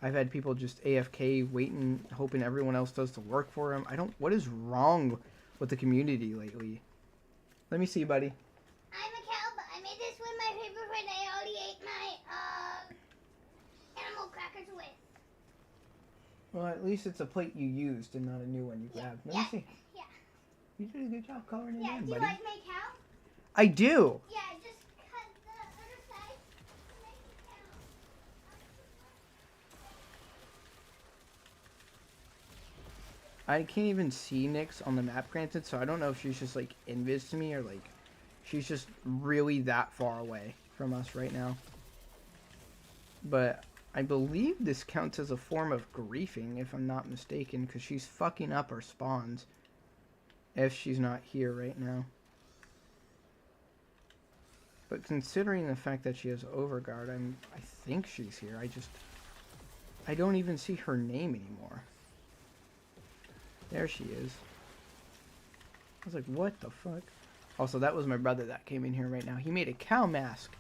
I've had people just AFK waiting, hoping everyone else does the work for them. What is wrong with the community lately? Let me see, buddy. I'm a cow, but I made this with my favorite friend I already ate my animal crackers with. Well, at least it's a plate you used and not a new one you grabbed. Let me see. Yeah. You did a good job coloring it Yeah, in, do you buddy. like my cow? I do. Yeah, just cut the other side to make the cow. I can't even see Nyx on the map, granted, so I don't know if she's just like invis to me or like she's just really that far away from us right now. But I believe this counts as a form of griefing, if I'm not mistaken, because she's fucking up our spawns if she's not here right now. But considering the fact that she has Overguard, I think she's here. I don't even see her name anymore. There she is. I was like, what the fuck? Also, that was my brother that came in here right now. He made a cow mask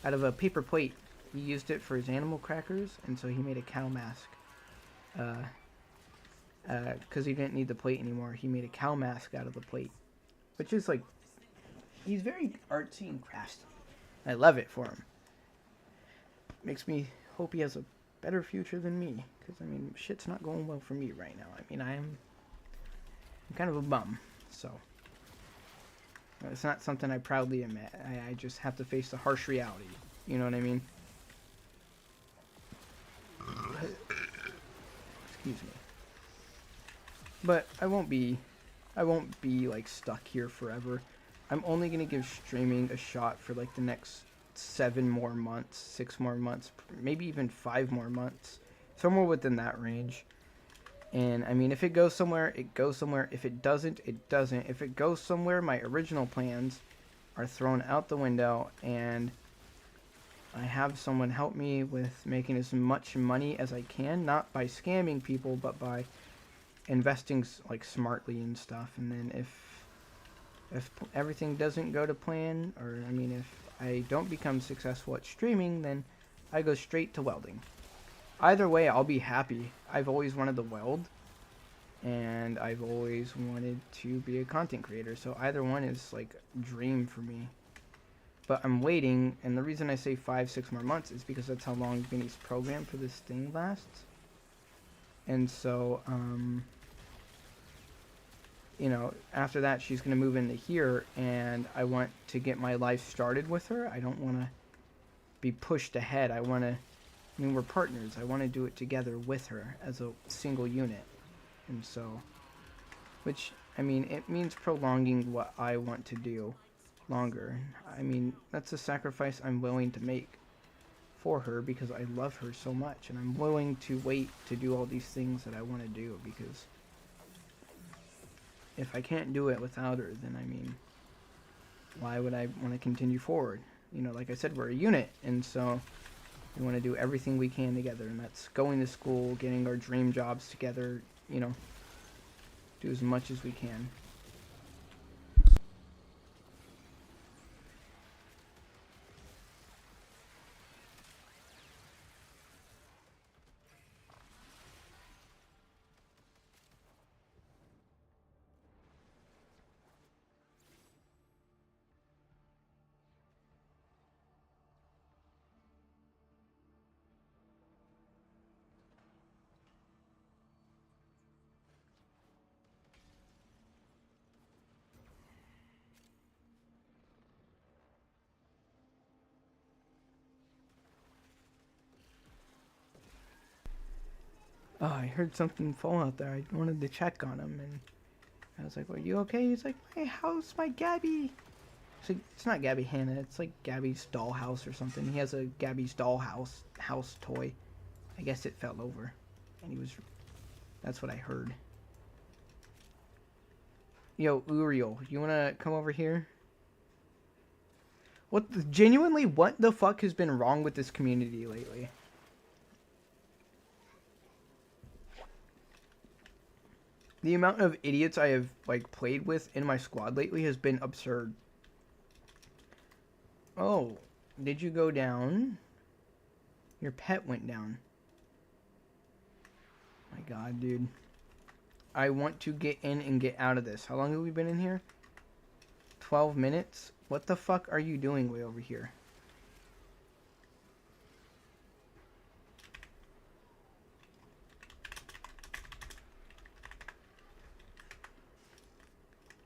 out of a paper plate. He used it for his animal crackers, and so he made a cow mask. Because he didn't need the plate anymore. He made a cow mask out of the plate. Which is like, he's very artsy and crafty. I love it for him. Makes me hope he has a better future than me. Because, I mean, shit's not going well for me right now. I mean, I'm kind of a bum, so it's not something I proudly admit. I just have to face the harsh reality. You know what I mean? Excuse me. But I won't be like stuck here forever. I'm only gonna give streaming a shot for like the next 7 more months, 6 more months, maybe even 5 more months, somewhere within that range. And, I mean, if it goes somewhere, it goes somewhere. If it doesn't, it doesn't. If it goes somewhere, my original plans are thrown out the window, and I have someone help me with making as much money as I can, not by scamming people, but by investing, like, smartly and stuff. And then if everything doesn't go to plan, or, I mean, if I don't become successful at streaming, then I go straight to welding. Either way, I'll be happy. I've always wanted to weld, and I've always wanted to be a content creator, so either one is like a dream for me. But I'm waiting, and the reason I say 5-6 more months is because that's how long Vinny's program for this thing lasts. And so, you know, after that, she's going to move into here, and I want to get my life started with her. I don't want to be pushed ahead. I mean, we're partners. I want to do it together with her as a single unit. And so, which, I mean, it means prolonging what I want to do longer. I mean, that's a sacrifice I'm willing to make for her because I love her so much. And I'm willing to wait to do all these things that I want to do because if I can't do it without her, then, I mean, why would I want to continue forward? You know, like I said, we're a unit. And so we want to do everything we can together, and that's going to school, getting our dream jobs together, you know, do as much as we can. Oh, I heard something fall out there. I wanted to check on him, and I was like, "Well, are you okay?" He's like, "My house, my Gabby." It's like, it's not Gabby Hanna. It's like Gabby's dollhouse or something. He has a Gabby's dollhouse toy. I guess it fell over, and he was. That's what I heard. Yo, Uriel, you wanna come over here? Genuinely, what the fuck has been wrong with this community lately? The amount of idiots I have, like, played with in my squad lately has been absurd. Oh, did you go down? Your pet went down. My god, dude. I want to get in and get out of this. How long have we been in here? 12 minutes? What the fuck are you doing way over here?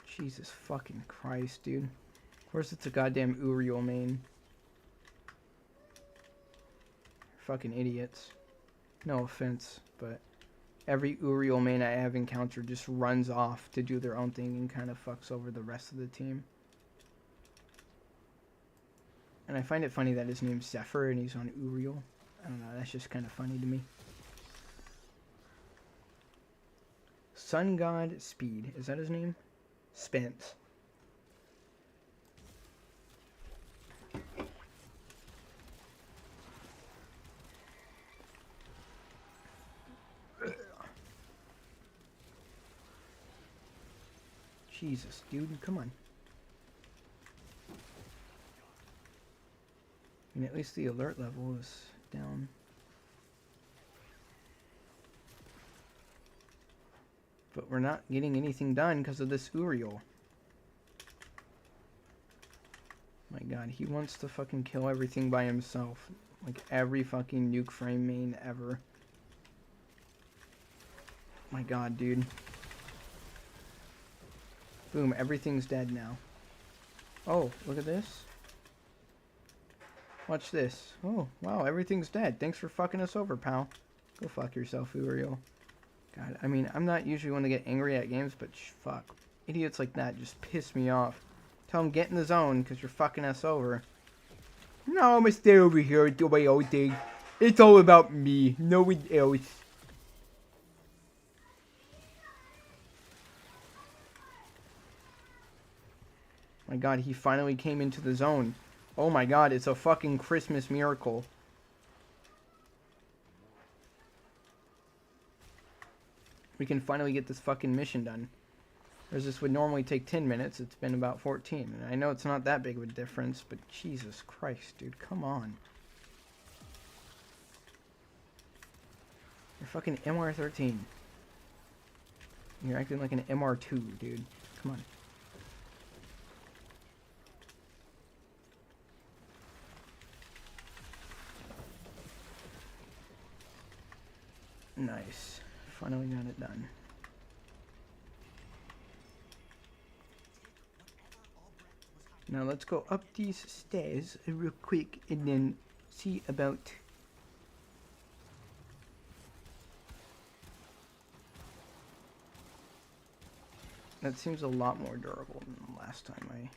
Jesus fucking Christ, dude. Of course it's a goddamn Uriel main. Fucking idiots. No offense, but every Uriel main I have encountered just runs off to do their own thing and kind of fucks over the rest of the team. And I find it funny that his name's Zephyr and he's on Uriel. I don't know, that's just kind of funny to me. Sun God Speed, is that his name? Spence. Jesus, dude, come on. I mean, at least the alert level is down. But we're not getting anything done because of this Uriel. My god, he wants to fucking kill everything by himself. Like every fucking nuke frame main ever. My god, dude. Boom, everything's dead now. Oh, look at this. Watch this. Oh, wow, everything's dead. Thanks for fucking us over, pal. Go fuck yourself, Uriel. God, I mean, I'm not usually one to get angry at games, but fuck. Idiots like that just piss me off. Tell them get in the zone, because you're fucking us over. No, I'm gonna stay over here and do my own thing. It's all about me, no one else. My god, he finally came into the zone. Oh my god, it's a fucking Christmas miracle. We can finally get this fucking mission done. Whereas this would normally take 10 minutes, it's been about 14. And I know it's not that big of a difference, but Jesus Christ, dude, come on. You're fucking MR13. You're acting like an MR2, dude. Come on. Nice. Finally got it done. Now let's go up these stairs real quick and then see about... That seems a lot more durable than the last time I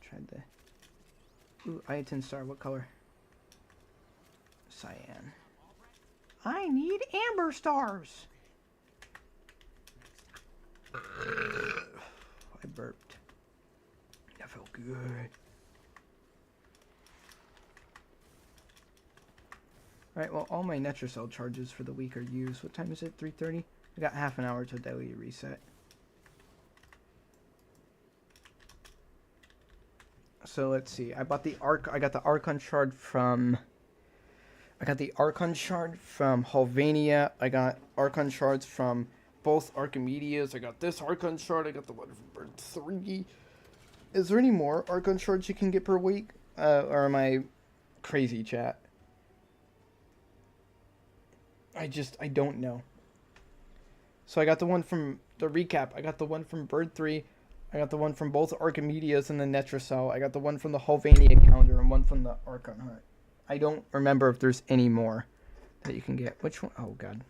tried the... Ooh, Itin Star, what color? Cyan. I need amber stars! I burped. That felt good. Alright, well, all my Netracell charges for the week are used. What time is it? 3:30? I got half an hour till daily reset. So let's see. I got the Archon shard from... I got the Archon shard from Halvania. I got Archon shards from both Archimedes. I got this Archon shard. I got the one from Bird 3. Is there any more Archon shards you can get per week? Or am I crazy, chat? I don't know. So I got the one from the recap. I got the one from Bird 3. I got the one from both Archimedes and the Netracell. I got the one from the Halvania calendar and one from the Archon Hunt. I don't remember if there's any more that you can get. Which one? Oh, God.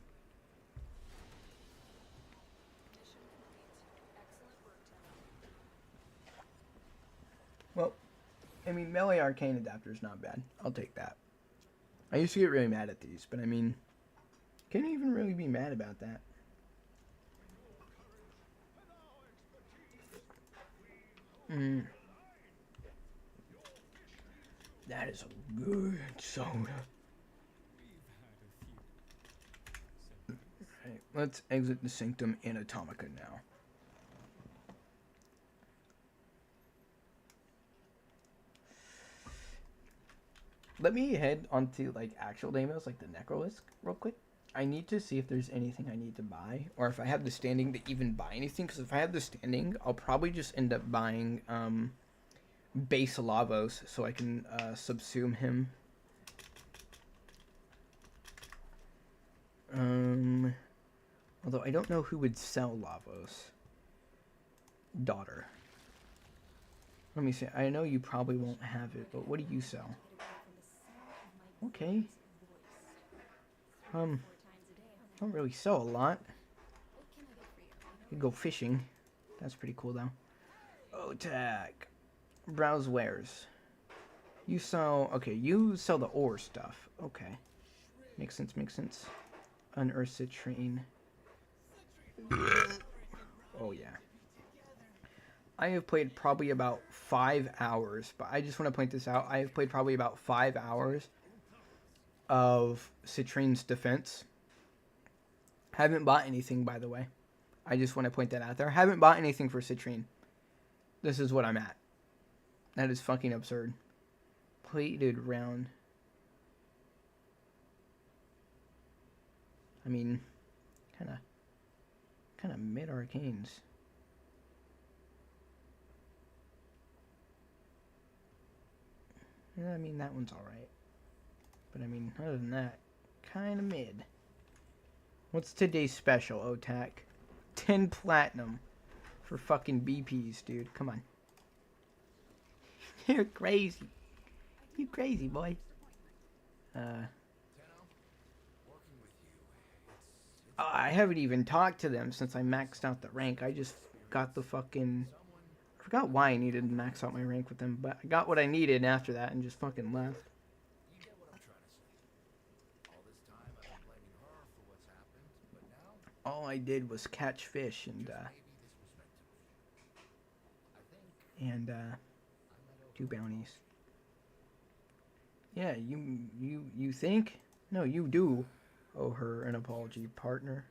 Well, I mean, melee arcane adapter is not bad. I'll take that. I used to get really mad at these, but I mean, can't even really be mad about that. That is a good soda. Alright, let's exit the Sanctum Anatomica now. Let me head onto like actual demos, like the Necrolisk, real quick. I need to see if there's anything I need to buy, or if I have the standing to even buy anything. Because if I have the standing, I'll probably just end up buying base Lavos so I can subsume him. Although I don't know who would sell Lavos. Daughter. Let me see. I know you probably won't have it, but what do you sell? Okay. Don't really sell a lot. You can go fishing. That's pretty cool though. Attack. Browse wares. You sell, okay, you sell the ore stuff. Okay. Makes sense, makes sense. Unearth citrine. Oh yeah. I have played probably about 5 hours, but I just want to point this out. I have played probably about 5 hours of Citrine's Defense. Haven't bought anything, by the way. I just want to point that out there. Haven't bought anything for Citrine. This is what I'm at. That is fucking absurd. Plated round. I mean, kind of mid-arcanes. Yeah, I mean, that one's alright. But I mean, other than that, kind of mid. What's today's special, OTAC? 10 platinum for fucking BPs, dude. Come on. You're crazy. You crazy, boy. I haven't even talked to them since I maxed out the rank. I just got the fucking... I forgot why I needed to max out my rank with them, but I got what I needed after that and just fucking left. All I did was catch fish and do bounties. Yeah, you think? No, you do owe her an apology, partner.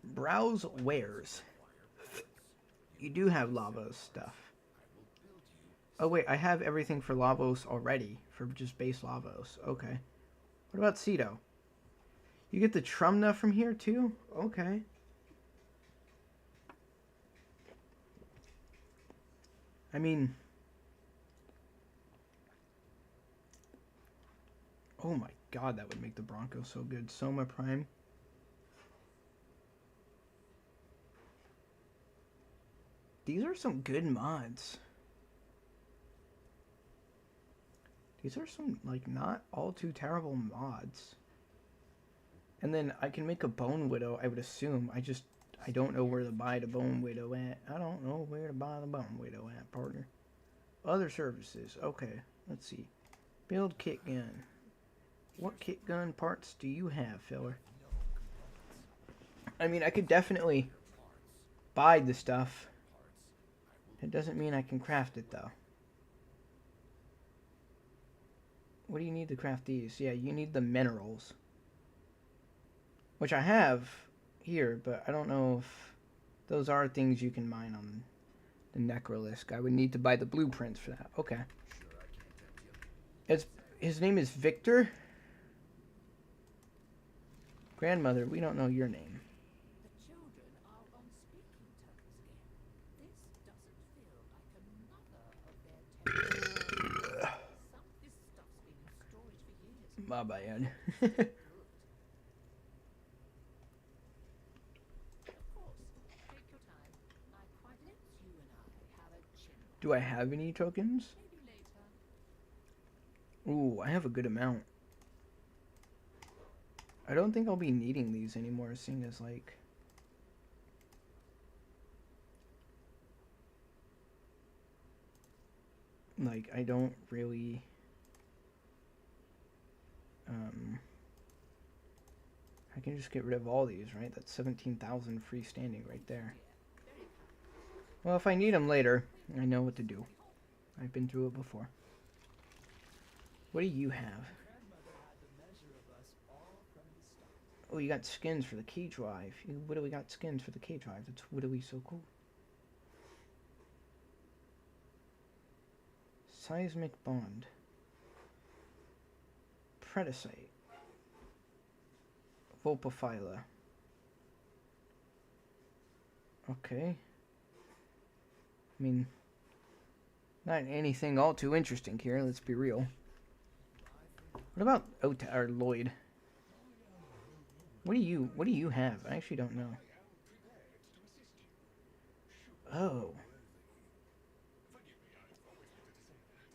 Browse wares. You do have Lavos stuff. Oh wait, I have everything for Lavos already, for just base Lavos. Okay. What about Cedo? You get the Trumna from here too? Okay. I mean... Oh my god, that would make the Bronco so good. Soma Prime. These are some good mods. These are some, like, not all too terrible mods. And then I can make a Bone Widow, I would assume. I don't know where to buy the Bone Widow at. I don't know where to buy the Bone Widow at, partner. Other services. Okay, let's see. Build kit gun. What kit gun parts do you have, filler? I mean, I could definitely buy the stuff. It doesn't mean I can craft it, though. What do you need to craft these? Yeah, you need the minerals. Which I have here, but I don't know if those are things you can mine on the Necrolisk. I would need to buy the blueprints for that. Okay. His name is Victor. Grandmother, we don't know your name. The children are on speaking terms again. This doesn't feel like another of their tales. Some of this stuff's been in storage for years. My bad. Do I have any tokens? Ooh, I have a good amount. I don't think I'll be needing these anymore, seeing as, like... Like, I don't really... I can just get rid of all these, right? That's 17,000 freestanding right there. Well, if I need them later, I know what to do. I've been through it before. What do you have? Oh, you got skins for the key drive. What do we got skins for the key drive? That's wittily so cool. Seismic bond. Predacite. Vulpaphyla. Okay. I mean, not anything all too interesting here, let's be real. What about Ota or Lloyd? What do you have? I actually don't know. Oh.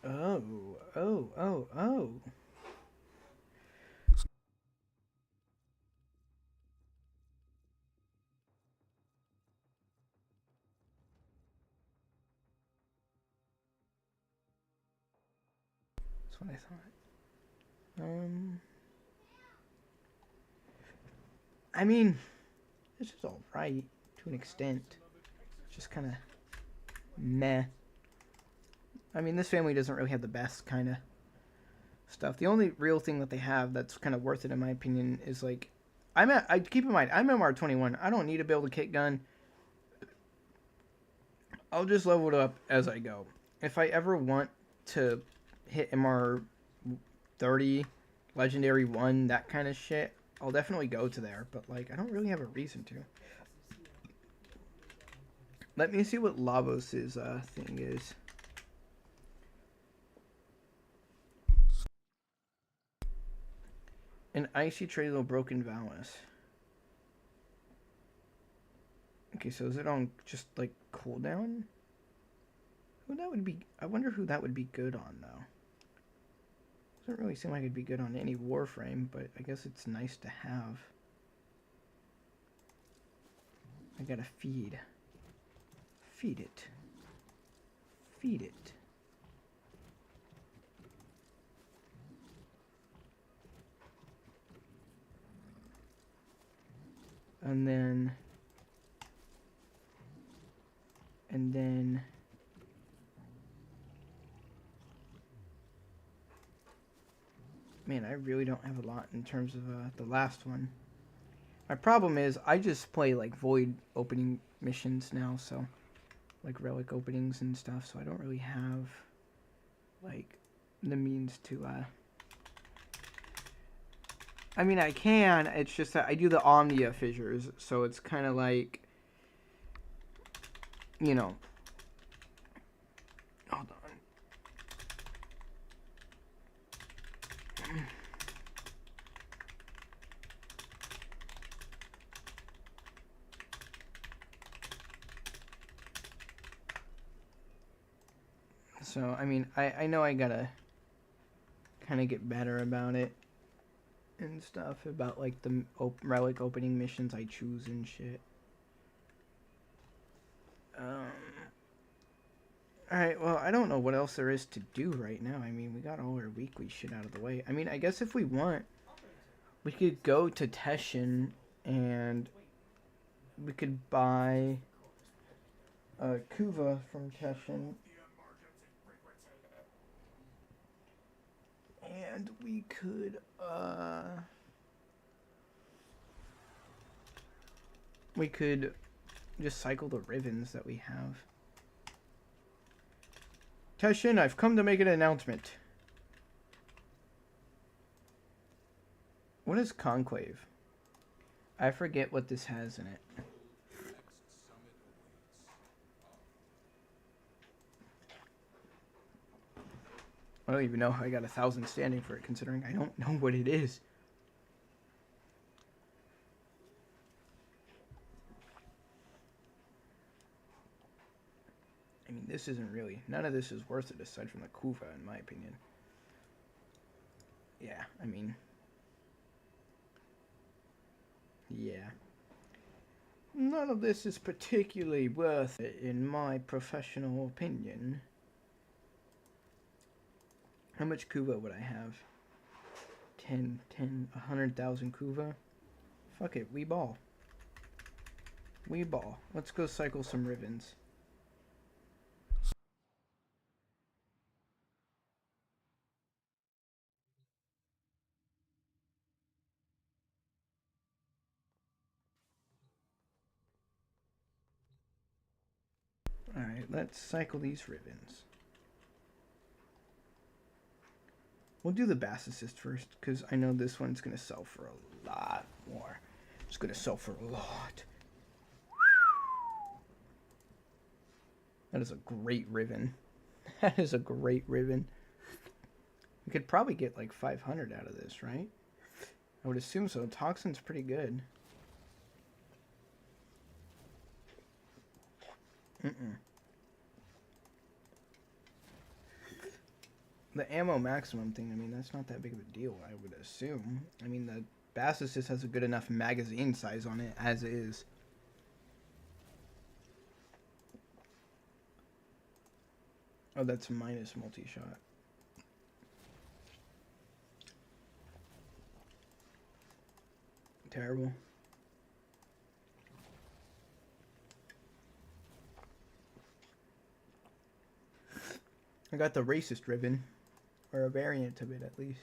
Oh. That's what I thought. I mean, this is alright to an extent. Just kind of meh. I mean, this family doesn't really have the best kind of stuff. The only real thing that they have that's kind of worth it, in my opinion, is like, I keep in mind, I'm MR21. I don't need to build a kit gun. I'll just level it up as I go. If I ever want to hit MR30, Legendary 1, that kind of shit, I'll definitely go to there. But, like, I don't really have a reason to. Let me see what Lavos' thing is. An icy trail of broken Valis. Okay, so is it on just like cooldown? Who that would be? I wonder who that would be good on though. Doesn't really seem like it'd be good on any Warframe, but I guess it's nice to have. I gotta feed. Feed it. Feed it. And then man, I really don't have a lot in terms of the last one. My problem is I just play like void opening missions now, so like relic openings and stuff, so I don't really have like the means to I mean, I can, it's just that I do the Omnia fissures, so it's kind of like, you know, hold on. So, I mean, I know I gotta kind of get better about it and stuff, about like the relic opening missions I choose and shit. Alright, well, I don't know what else there is to do right now. I mean, we got all our weekly shit out of the way. I mean, I guess if we want, we could go to Teshin and we could buy Kuva from Teshin. And we could just cycle the ribbons that we have. Teshin, I've come to make an announcement. What is Conclave? I forget what this has in it. I don't even know how I got 1,000 standing for it, considering I don't know what it is. I mean, this isn't really... None of this is worth it aside from the Kuva, in my opinion. Yeah, I mean... Yeah. None of this is particularly worth it, in my professional opinion. How much Kuva would I have? 100,000 Kuva? Fuck it, we ball. We ball. Let's go cycle some Rivens. Alright, let's cycle these Rivens. We'll do the Bass Assist first, because I know this one's going to sell for a lot more. It's going to sell for a lot. That is a great Riven. That is a great Riven. We could probably get like 500 out of this, right? I would assume so. Toxin's pretty good. The ammo maximum thing, I mean, that's not that big of a deal, I would assume. I mean, the Bass Assist has a good enough magazine size on it as is. Oh, that's minus multi-shot. Terrible. I got the racist ribbon. Or a variant of it, at least.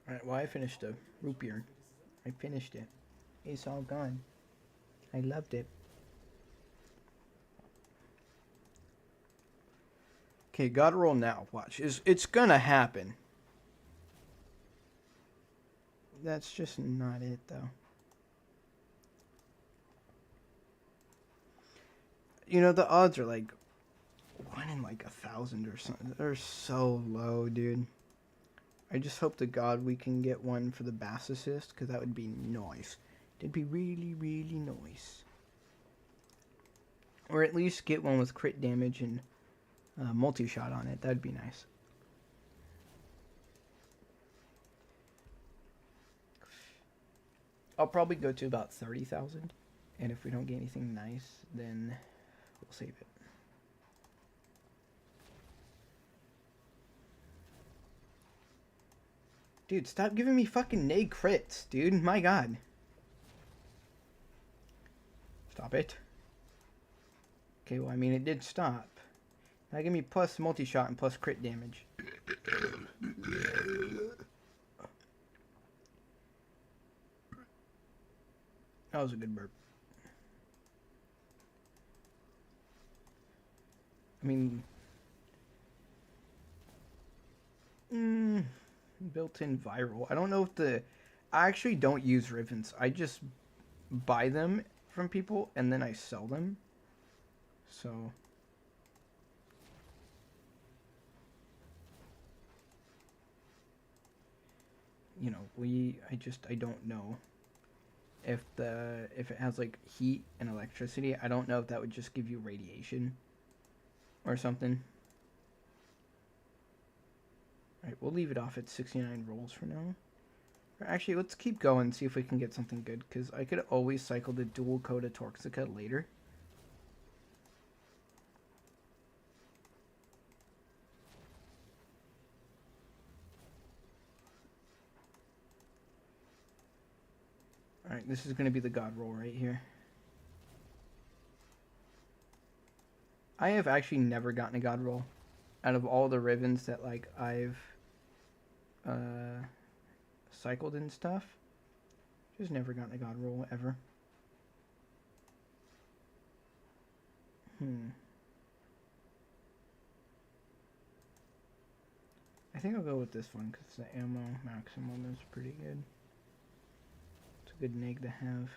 Alright, well, I finished a root beer. I finished it. It's all gone. I loved it. Okay, gotta roll now. Watch. It's gonna happen. That's just not it, though. You know, the odds are like 1 in like 1,000 or something. They're so low, dude. I just hope to God we can get one for the Bass Assist, because that would be nice. It'd be really, really nice. Or at least get one with crit damage and multi-shot on it. That'd be nice. I'll probably go to about 30,000. And if we don't get anything nice, then we'll save it. Dude, stop giving me fucking nade crits, dude. My god. Stop it. Okay, well, I mean, it did stop. Now give me plus multi-shot and plus crit damage. That was a good burp. I mean... built-in viral. I don't know if the... I actually don't use Rivens. I just buy them from people and then I sell them. So... you know, I don't know if it has like heat and electricity. I don't know if that would just give you radiation or something. Alright, we'll leave it off at 69 rolls for now. Or actually, let's keep going and see if we can get something good, because I could always cycle the dual Coda Toxica later. Alright, this is going to be the God roll right here. I have actually never gotten a God roll. Out of all the Rivens that, like, I've cycled and stuff, just never gotten a God roll, ever. I think I'll go with this one, because the ammo maximum is pretty good. It's a good neg to have.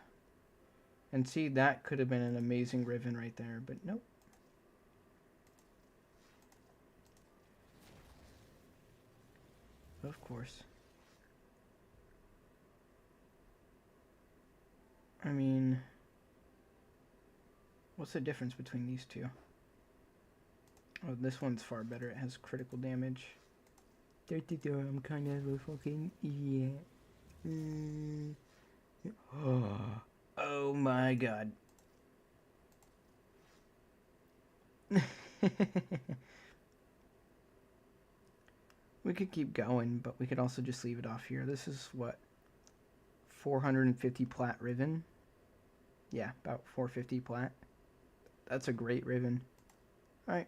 And see, that could have been an amazing Riven right there, but nope. Of course. I mean, what's the difference between these two? Oh, this one's far better. It has critical damage. I'm kind of a fucking idiot. Oh my god. We could keep going, but we could also just leave it off here. This is what? 450 plat riven? Yeah, about 450 plat. That's a great riven. Alright.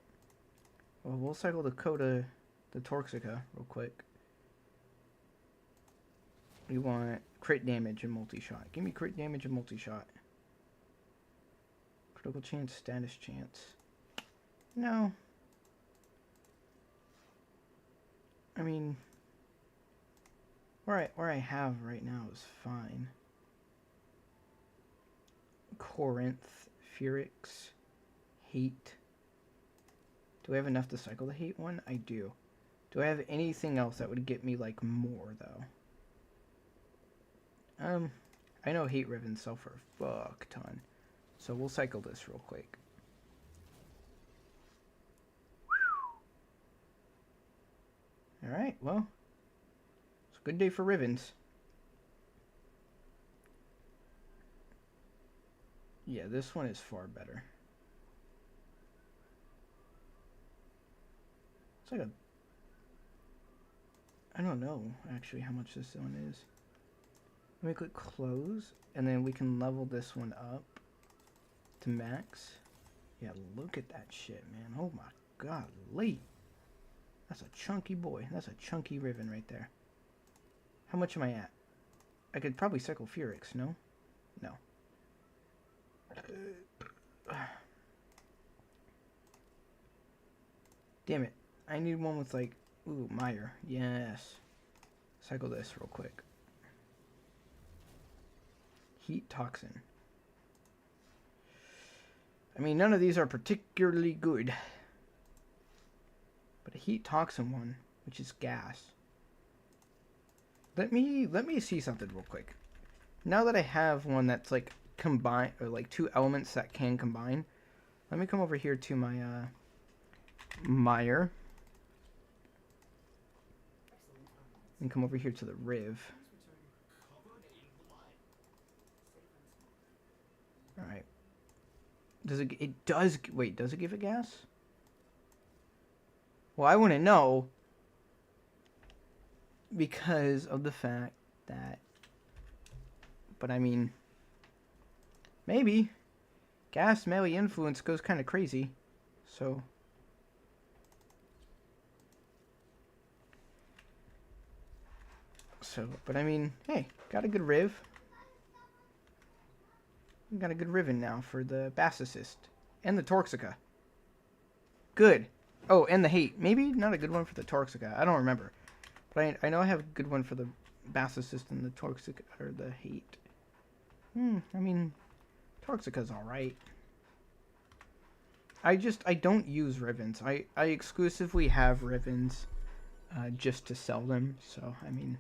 Well, we'll cycle the Coda, the Torxica, real quick. We want crit damage and multi-shot. Give me crit damage and multi-shot. Critical chance, status chance. No. I mean, where I have right now is fine. Corinth, Furix, Hate. Do I have enough to cycle the Hate one? I do. Do I have anything else that would get me, like, more, though? I know Hate Riven sell for a fuck ton. So we'll cycle this real quick. Alright, well. It's a good day for Rivens. Yeah, this one is far better. It's like a... I don't know, actually, how much this one is. Let me click close, and then we can level this one up to max. Yeah, look at that shit, man. Oh my god, Lee. That's a chunky boy. That's a chunky Riven right there. How much am I at? I could probably cycle Furix, no? No. Damn it. I need one with like... Ooh, Meyer. Yes. Cycle this real quick. Heat Toxin. I mean, none of these are particularly good. But a Heat Toxin one, which is gas. Let me see something real quick. Now that I have one that's like combine, or like two elements that can combine, let me come over here to my Meyer. And come over here to the Riv. Alright. Does it does, wait, does it give it gas? Well, I wouldn't know because of the fact that, but I mean, maybe gas melee influence goes kind of crazy, so but I mean, hey, got a good Riv. Got a good Riven now for the Bass Assist and the Torxica. Good. Oh, and the Hate. Maybe not a good one for the Torxica. I don't remember. But I know I have a good one for the Bass Assist and the Torxica, or the Hate. I mean, Torxica's alright. I don't use Rivens. I exclusively have Rivens just to sell them. So, I mean,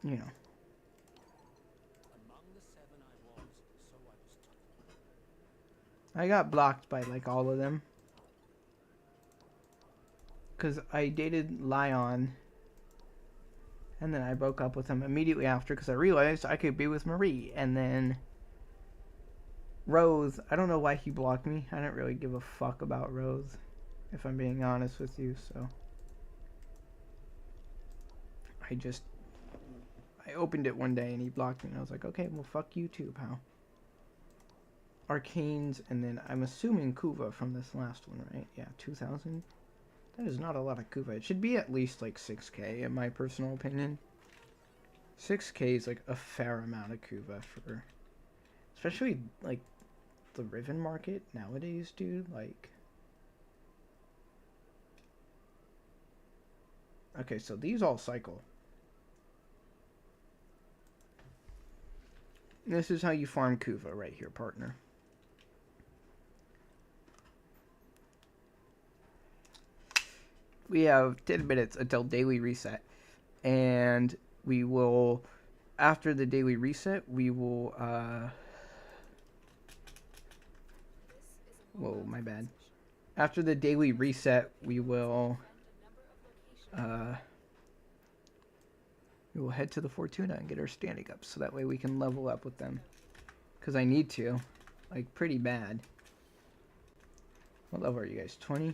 you know. I got blocked by like all of them. Because I dated Lion. And then I broke up with him immediately after because I realized I could be with Marie. And then Rose, I don't know why he blocked me. I didn't really give a fuck about Rose, if I'm being honest with you, so. I opened it one day and he blocked me and I was like, okay, well fuck you too, pal. Arcanes, and then I'm assuming Kuva from this last one, right? Yeah, 2,000. That is not a lot of Kuva. It should be at least like 6k in my personal opinion. 6k is like a fair amount of Kuva for, especially like the Riven market nowadays, dude. Like, okay, so these all cycle. This is how you farm Kuva right here, partner. We have 10 minutes until daily reset. And we will, after the daily reset, we will, whoa, my bad. After the daily reset, we will head to the Fortuna and get our standing up. So that way we can level up with them. Because I need to. Like, pretty bad. What level are you guys? 20?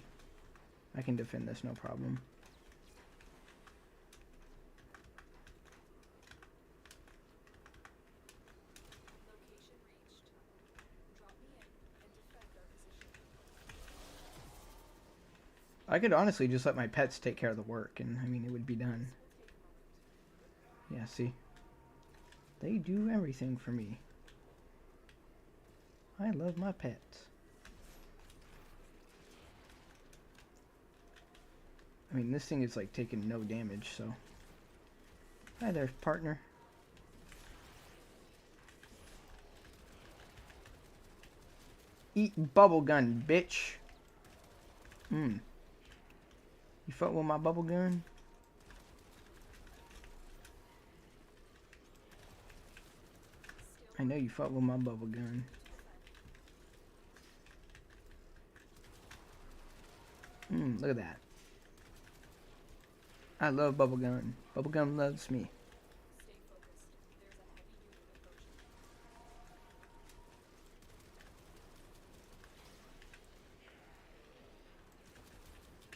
I can defend this, no problem. Location reached. Drop me in and defend our position. I could honestly just let my pets take care of the work, and I mean, it would be done. This will take a moment. Yeah, see? They do everything for me. I love my pets. I mean, this thing is like taking no damage, so. Hi there, partner. Eat bubble gun, bitch. You fuck with my bubble gun? I know you fuck with my bubble gun. Look at that. I love bubblegum. Bubblegum loves me. Stay focused. There's a heavy unit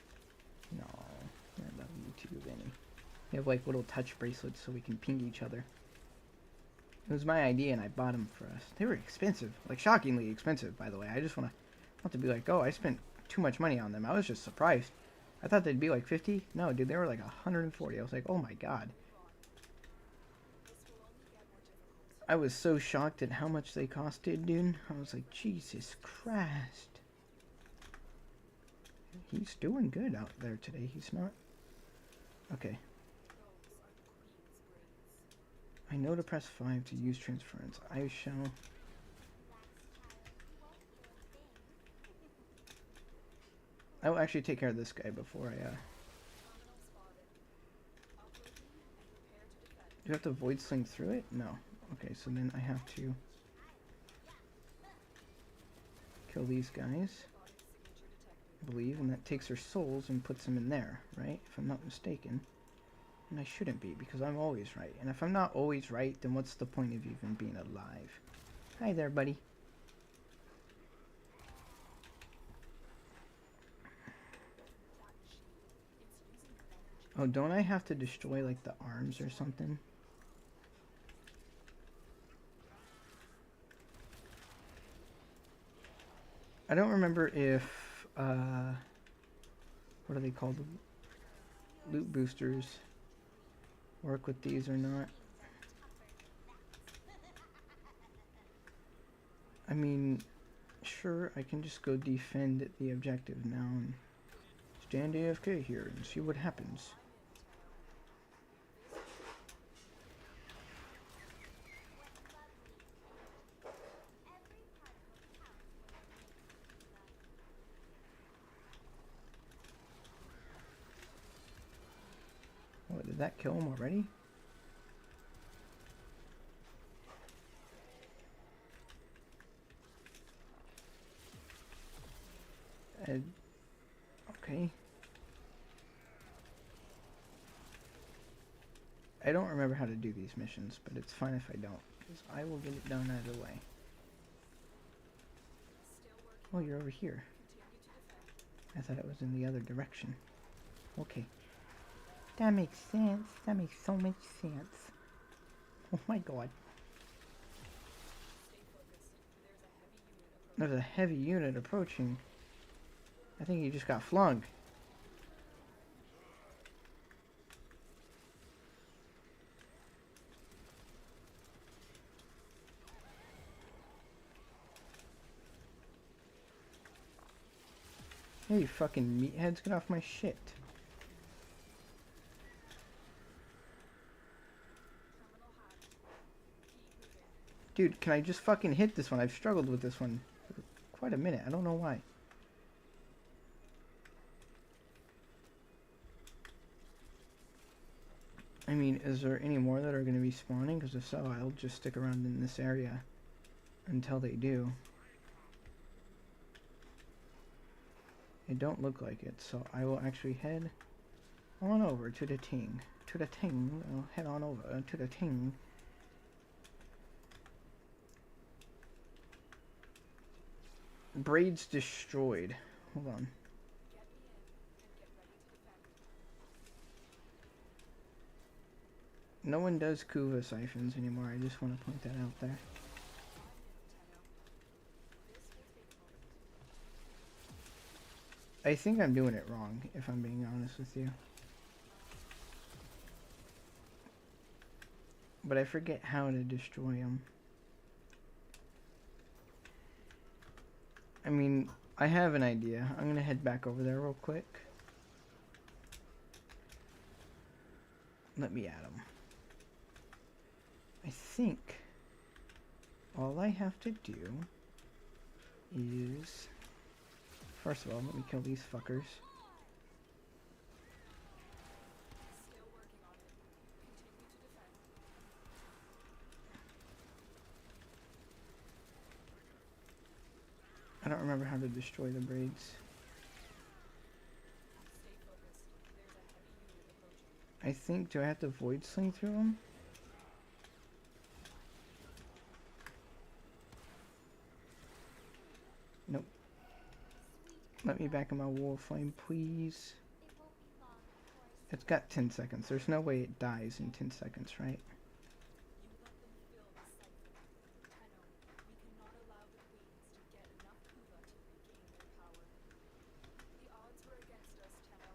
approaching. No, I love you too, Vinny. We have like little touch bracelets so we can ping each other. It was my idea and I bought them for us. They were expensive, like shockingly expensive, by the way. I just want to be like, oh, I spent too much money on them. I was just surprised. I thought they'd be like 50. No, dude, they were like 140. I was like, oh my god. This will only get more difficult. I was so shocked at how much they costed, dude. I was like, Jesus Christ. He's doing good out there today. He's not. Okay. Those are the Queen's brains. I know to press 5 to use transference. I shall. Relax, child. You won't feel a thing. I will actually take care of this guy before I, Terminal spotted. Uplifting and prepare to defend. Do I have to void sling through it? No. Okay, so then I have to kill these guys, Robotic signature detected. I believe, and that takes their souls and puts them in there, right? If I'm not mistaken. And I shouldn't be, because I'm always right. And if I'm not always right, then what's the point of even being alive? Hi there, buddy. That machine. It's using your energy. Oh, don't I have to destroy, like, the arms or something? I don't remember if, what are they called? Loot boosters work with these or not. I mean, sure, I can just go defend the objective now and stand AFK here and see what happens. Oh, did that kill him already? Okay. I don't remember how to do these missions, but it's fine if I don't, because I will get it done either way. Still working. Oh, you're over here. Continue to defend. I thought it was in the other direction. Okay. That makes sense. That makes so much sense. Oh my god. Stay focused. There's a heavy unit approaching. There's a heavy unit approaching. I think he just got flung. Hey, you fucking meatheads, get off my shit. Terminal hacked. Keep moving. Dude, can I just fucking hit this one? I've struggled with this one for quite a minute. I don't know why. I mean, is there any more that are going to be spawning? Because if so, I'll just stick around in this area until they do. It don't look like it, so I will actually head on over to the ting. To the ting. I'll head on over to the ting. Braids destroyed. hold on. Get me in and get ready to defend. No one does Kuva siphons anymore. I just want to point that out there. I'm in, Tenno. This will take a moment. I think I'm doing it wrong, if I'm being honest with you. But I forget how to destroy them. I mean, I have an idea. I'm gonna head back over there real quick. Let me at them. I think all I have to do is... First of all, let me kill these fuckers. Still working on it. Continue to defend. I don't remember how to destroy the braids. Stay focused. There's a heavy unit approaching. I think, do I have to void sling through them? Nope. Let me back in my Warframe, please. It won't be long before I It's got 10 seconds. There's no way it dies in 10 seconds, right? You let them fill the siphon. Tenno, we cannot allow the queens to get enough Kuva to regain their power. The odds were against us, Tenno,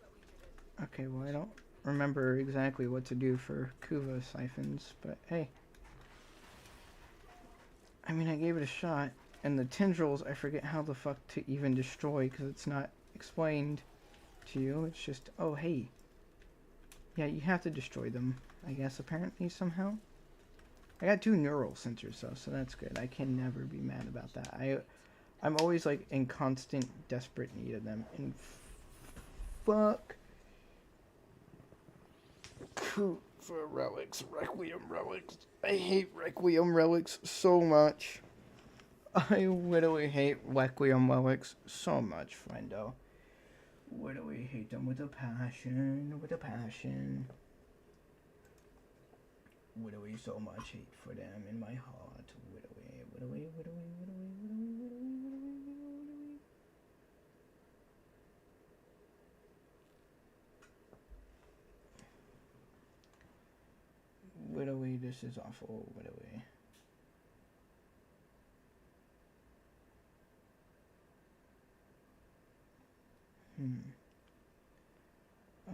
but we did it. Okay, well, I don't remember exactly what to do for Kuva siphons, but hey. I mean, I gave it a shot. And the tendrils, I forget how the fuck to even destroy because it's not explained to you. It's just, oh, hey. Yeah, you have to destroy them, I guess, apparently, somehow. I got 2 neural sensors, though, so that's good. I can never be mad about that. I'm always, like, in constant, desperate need of them. And fuck. For relics, Requiem relics. I hate Requiem relics so much. I literally hate Requiem relics so much, friendo. Literally hate them with a passion, Literally so much hate for them in my heart. Literally. Literally, this is awful, literally.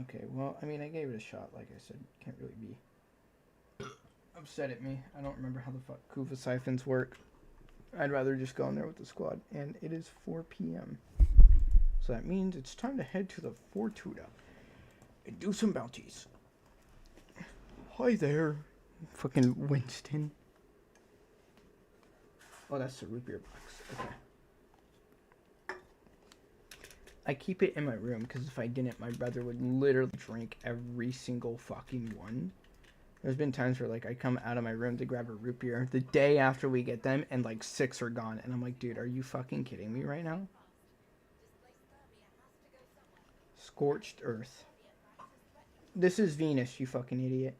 Okay, well, I mean, I gave it a shot, like I said. Can't really be upset at me. I don't remember how the fuck Kuva siphons work. I'd rather just go in there with the squad. And it is 4 p.m. So that means it's time to head to the Fortuna and do some bounties. Hi there, fucking Winston. Oh, that's the root beer box. Okay. I keep it in my room because if I didn't, my brother would literally drink every single fucking one. There's been times where, like, I come out of my room to grab a root beer the day after we get them, and, like, 6 are gone. And I'm like, dude, are you fucking kidding me right now? Scorched Earth. This is Venus, you fucking idiot.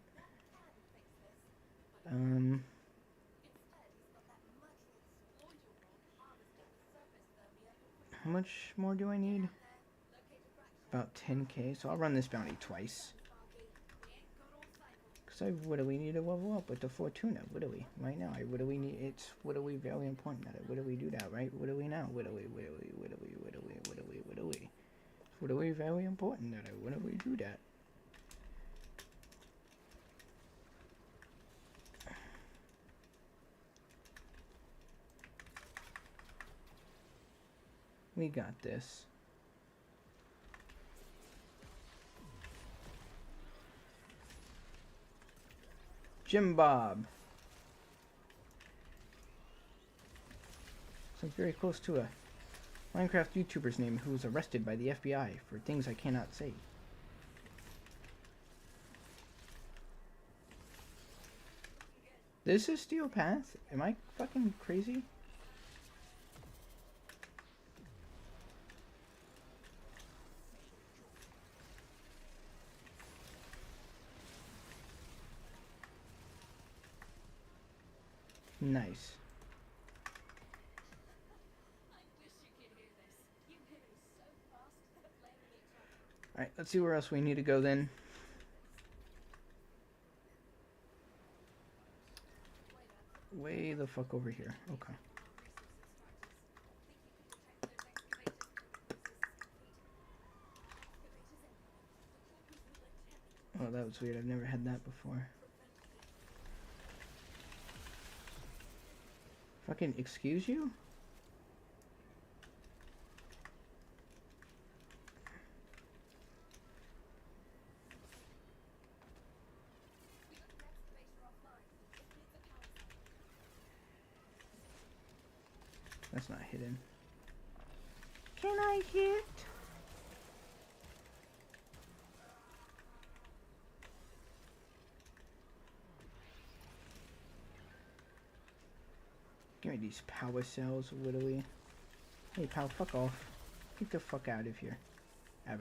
How much more do I need? About 10k, so I'll run this bounty twice. Because I literally need to level up with the Fortuna, literally. Right now, I literally need, it's literally very important that I literally do that, right? Literally now, literally. It's literally very important that I literally do that. We got this. Jim Bob. Sounds very close to a Minecraft YouTuber's name who was arrested by the FBI for things I cannot say. This is Steel Path? Am I fucking crazy? Nice. Alright, let's see where else we need to go then. Way the fuck over here. Okay. Oh, that was weird. I've never had that before. Fucking excuse you? That's not hidden. Can I hit? Give me these power cells, literally. Hey, pal, fuck off. Get the fuck out of here. Are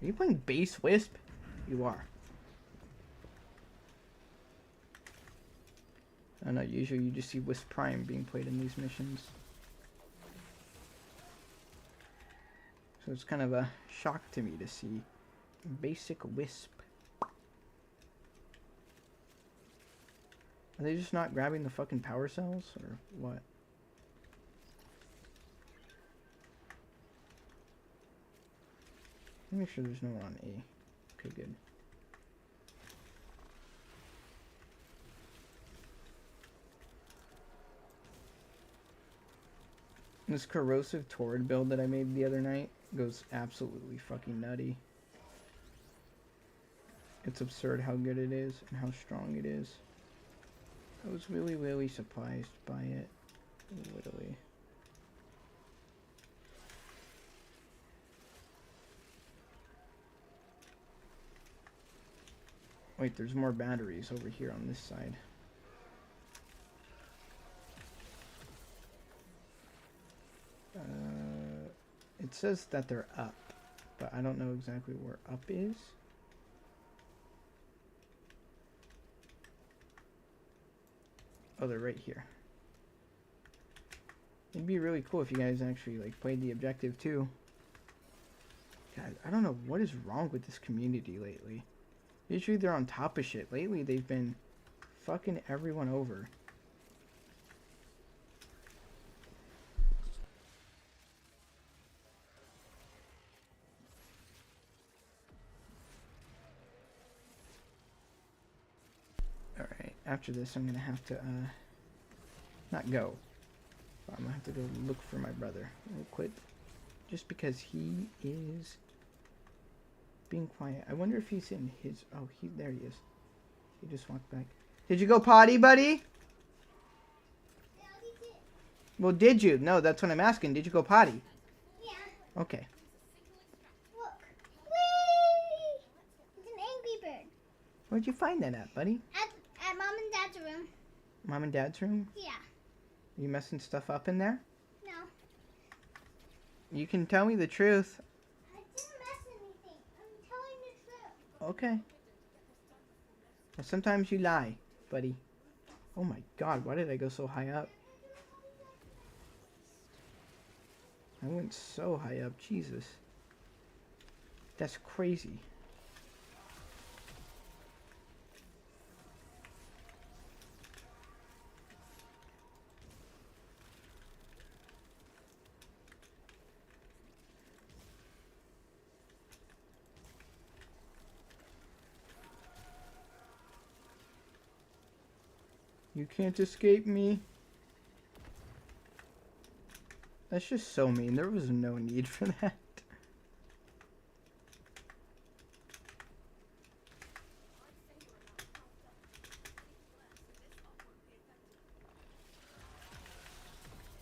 you playing Base Wisp? You are. I don't know, usually you just see Wisp Prime being played in these missions. So it's kind of a shock to me to see basic Wisp. Are they just not grabbing the fucking power cells, or what? Let me make sure there's no one on A. Okay, good. This corrosive torrid build that I made the other night goes absolutely fucking nutty. It's absurd how good it is and how strong it is. I was really, really surprised by it. Literally. Wait, there's more batteries over here on this side. It says that they're up, but I don't know exactly where up is. Oh, they're right here. It'd be really cool if you guys actually like played the objective too. God, I don't know what is wrong with this community lately. Usually they're on top of shit. Lately they've been fucking everyone over. Alright, after this I'm gonna have to, not go. But I'm gonna have to go look for my brother real quick. Just because he is being quiet. I wonder if he's in his, oh, there he is. He just walked back. Did you go potty, buddy? Yeah, he did. Well, did you? No, that's what I'm asking. Did you go potty? Yeah. Okay. Look. Whee! It's an angry bird. Where'd you find that at, buddy? At mom and dad's room. Mom and dad's room? Yeah. Are you messing stuff up in there? No. You can tell me the truth. I didn't mess anything. I'm telling the truth. Okay. Well, sometimes you lie, buddy. Oh my god, why did I go so high up? I went so high up, Jesus. That's crazy. You can't escape me. That's just so mean. There was no need for that.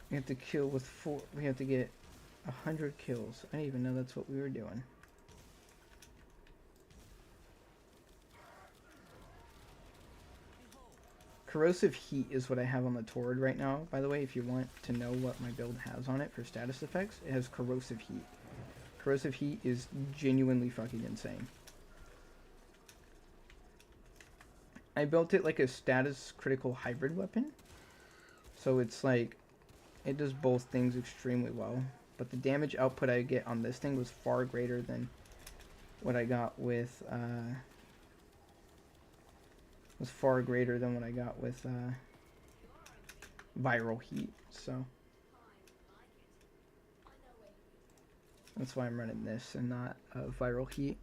We have to kill with 4. We have to get 100 kills. I didn't even know that's what we were doing. Corrosive heat is what I have on the Torrid right now. By the way, if you want to know what my build has on it for status effects, it has corrosive heat. Corrosive heat is genuinely fucking insane. I built it like a status critical hybrid weapon. So it's like, it does both things extremely well. But the damage output I get on this thing was far greater than what I got with, viral heat. So that's why I'm running this and not viral heat.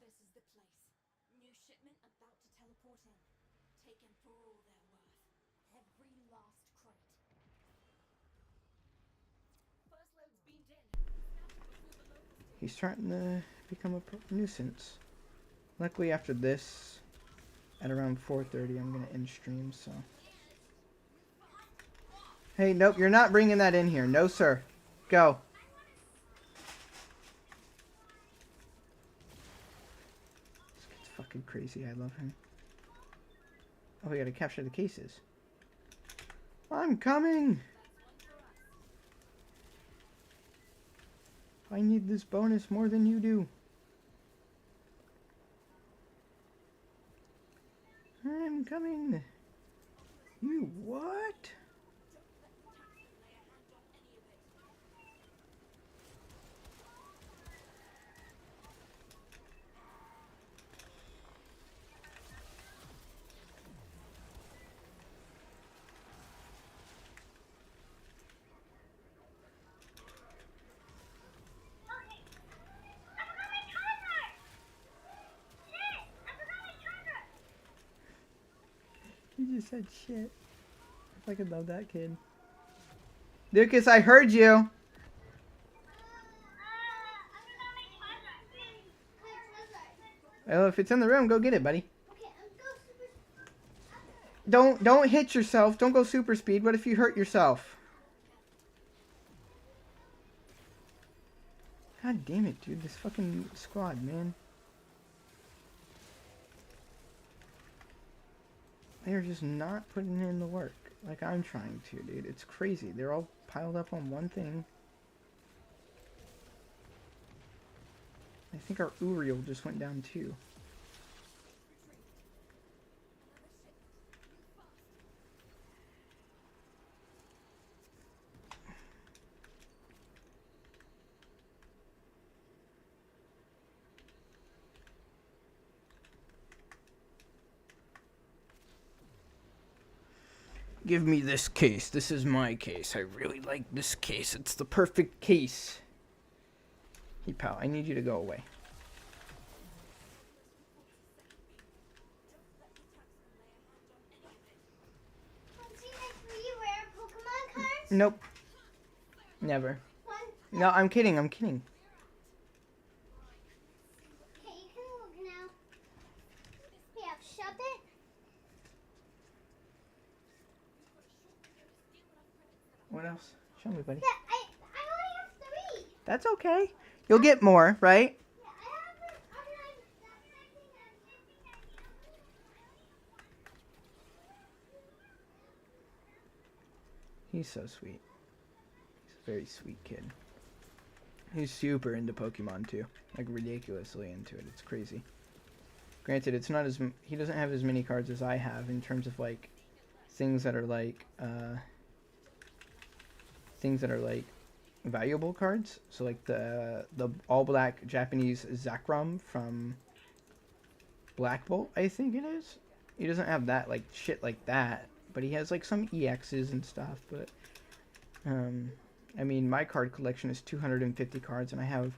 This is the place. New shipment about to teleport in. Taken for all they're worth. Every last crate. First load's beamed in. Snapped before the local station. He's starting to become a nuisance. Luckily after this, at around 4:30, I'm going to end stream, so. Hey, nope, you're not bringing that in here. No, sir. Go. This kid's fucking crazy. I love him. Oh, we gotta capture the cases. I'm coming! I need this bonus more than you do. I'm coming. You what? You just said shit. I fucking love that kid. Lucas, I heard you. Well, if it's in the room, go get it, buddy. Don't hit yourself. Don't go super speed. What if you hurt yourself? God damn it, dude. This fucking squad, man. They're just not putting in the work like I'm trying to, dude. It's crazy. They're all piled up on one thing. I think our Uriel just went down too. Give me this case. This is my case. I really like this case. It's the perfect case. Hey, pal, I need you to go away. Nope. Never. No, I'm kidding. I'm kidding. Okay, you can look now. Yeah, shove it. What else? Show me, buddy. Yeah, I only have 3. That's okay. You'll get more, right? Yeah, I have He's so sweet. He's a very sweet kid. He's super into Pokemon too. Like ridiculously into it. It's crazy. Granted, it's not as he doesn't have as many cards as I have in terms of like things that are like valuable cards. So like the all black Japanese Zekrom from Black Bolt, I think it is. He doesn't have that like shit like that, but he has like some EXs and stuff. But I mean, my card collection is 250 cards, and I have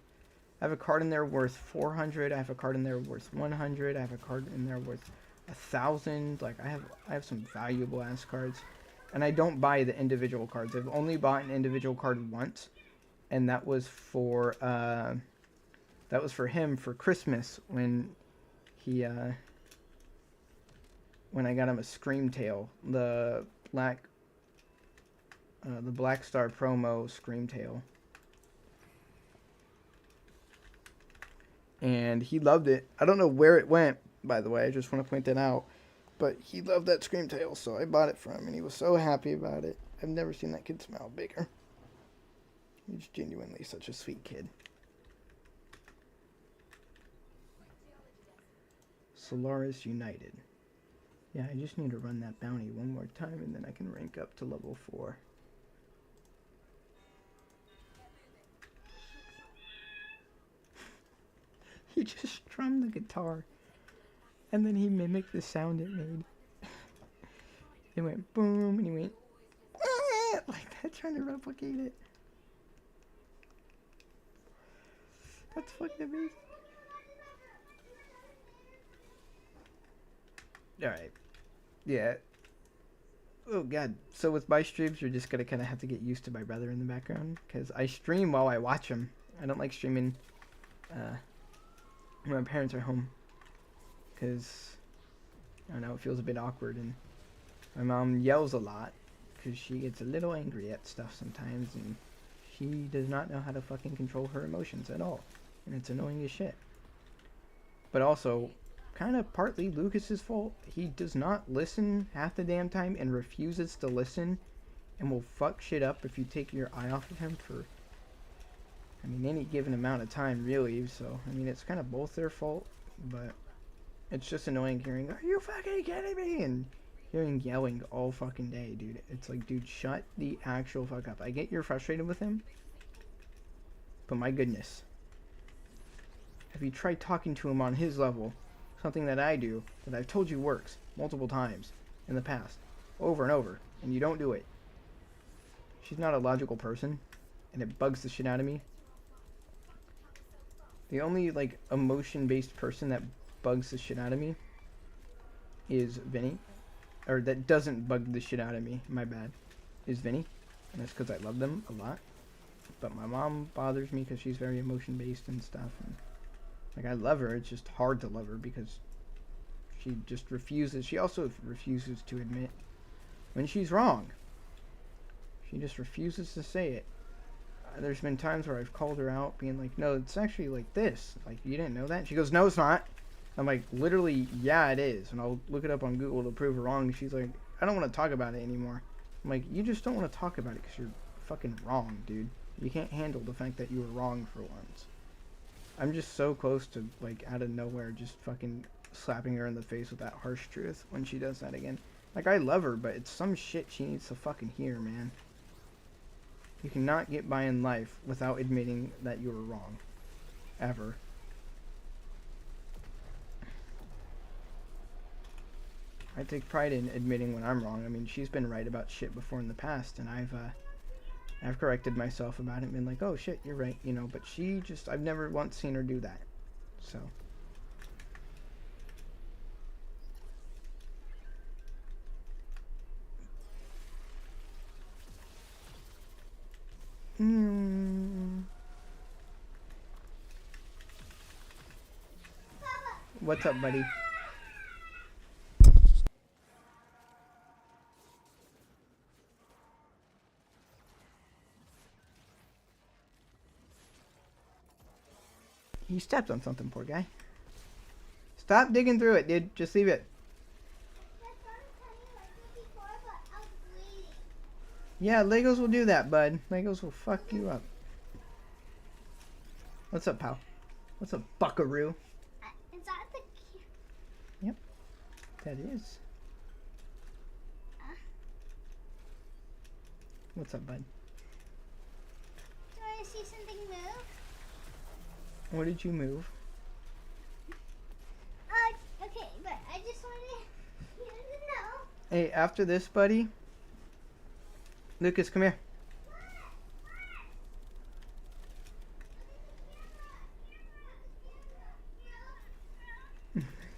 a card in there worth 400. I have a card in there worth 100. I have a card in there worth 1,000. Like I have some valuable ass cards, and I don't buy the individual cards. I've only bought an individual card once, and that was for him for Christmas when he when I got him a Screamtail, the Black Star promo Screamtail. And he loved it. I don't know where it went, by the way. I just want to point that out. But he loved that Screamtail, so I bought it for him, and he was so happy about it. I've never seen that kid smile bigger. He's genuinely such a sweet kid. Solaris United. Yeah, I just need to run that bounty one more time, and then I can rank up to level 4. He just strummed the guitar, and then he mimicked the sound it made. It went boom, and he went like that, trying to replicate it. That's fucking amazing. Alright. Yeah. Oh god. So with my streams, you're just gonna kind of have to get used to my brother in the background, because I stream while I watch him. I don't like streaming when my parents are home, because I don't know, it feels a bit awkward, and my mom yells a lot because she gets a little angry at stuff sometimes, and she does not know how to fucking control her emotions at all, and it's annoying as shit. But also, kind of partly Lucas's fault. He does not listen half the damn time and refuses to listen, and will fuck shit up if you take your eye off of him for, I mean, any given amount of time, really. So, I mean, it's kind of both their fault, but it's just annoying hearing, "Are you fucking kidding me?" and hearing yelling all fucking day, dude. It's like, dude, shut the actual fuck up. I get you're frustrated with him, but my goodness. Have you tried talking to him on his level? Something that I do, that I've told you works multiple times in the past, over and over, and you don't do it. She's not a logical person, and it bugs the shit out of me. The only, like, emotion-based person that bugs the shit out of me is Vinny. Or that doesn't bug the shit out of me, my bad, is Vinny. And that's because I love them a lot. But my mom bothers me because she's very emotion-based and stuff. And, like, I love her, it's just hard to love her because she just refuses. She also refuses to admit when she's wrong. She just refuses to say it. There's been times where I've called her out being like, no, it's actually like this. Like, you didn't know that? She goes, no, it's not. I'm like, literally, yeah, it is. And I'll look it up on Google to prove her wrong. And she's like, I don't want to talk about it anymore. I'm like, you just don't want to talk about it because you're fucking wrong, dude. You can't handle the fact that you were wrong for once. I'm just so close to, like, out of nowhere, just fucking slapping her in the face with that harsh truth when she does that again. Like, I love her, but it's some shit she needs to fucking hear, man. You cannot get by in life without admitting that you were wrong. Ever. I take pride in admitting when I'm wrong. I mean, she's been right about shit before in the past, and I've corrected myself about it and been like, oh shit, you're right, you know, but she just, I've never once seen her do that. So. What's up, buddy? He stepped on something, poor guy. Stop digging through it, dude. Just leave it. Yeah, Legos will do that, bud. Legos will fuck you up. What's up, pal? What's up, buckaroo? Is that the... Yep, that is. What's up, bud? Do I see something move? What did you move? Okay, but I just wanted you to know. Hey, after this, buddy. Lucas, come here.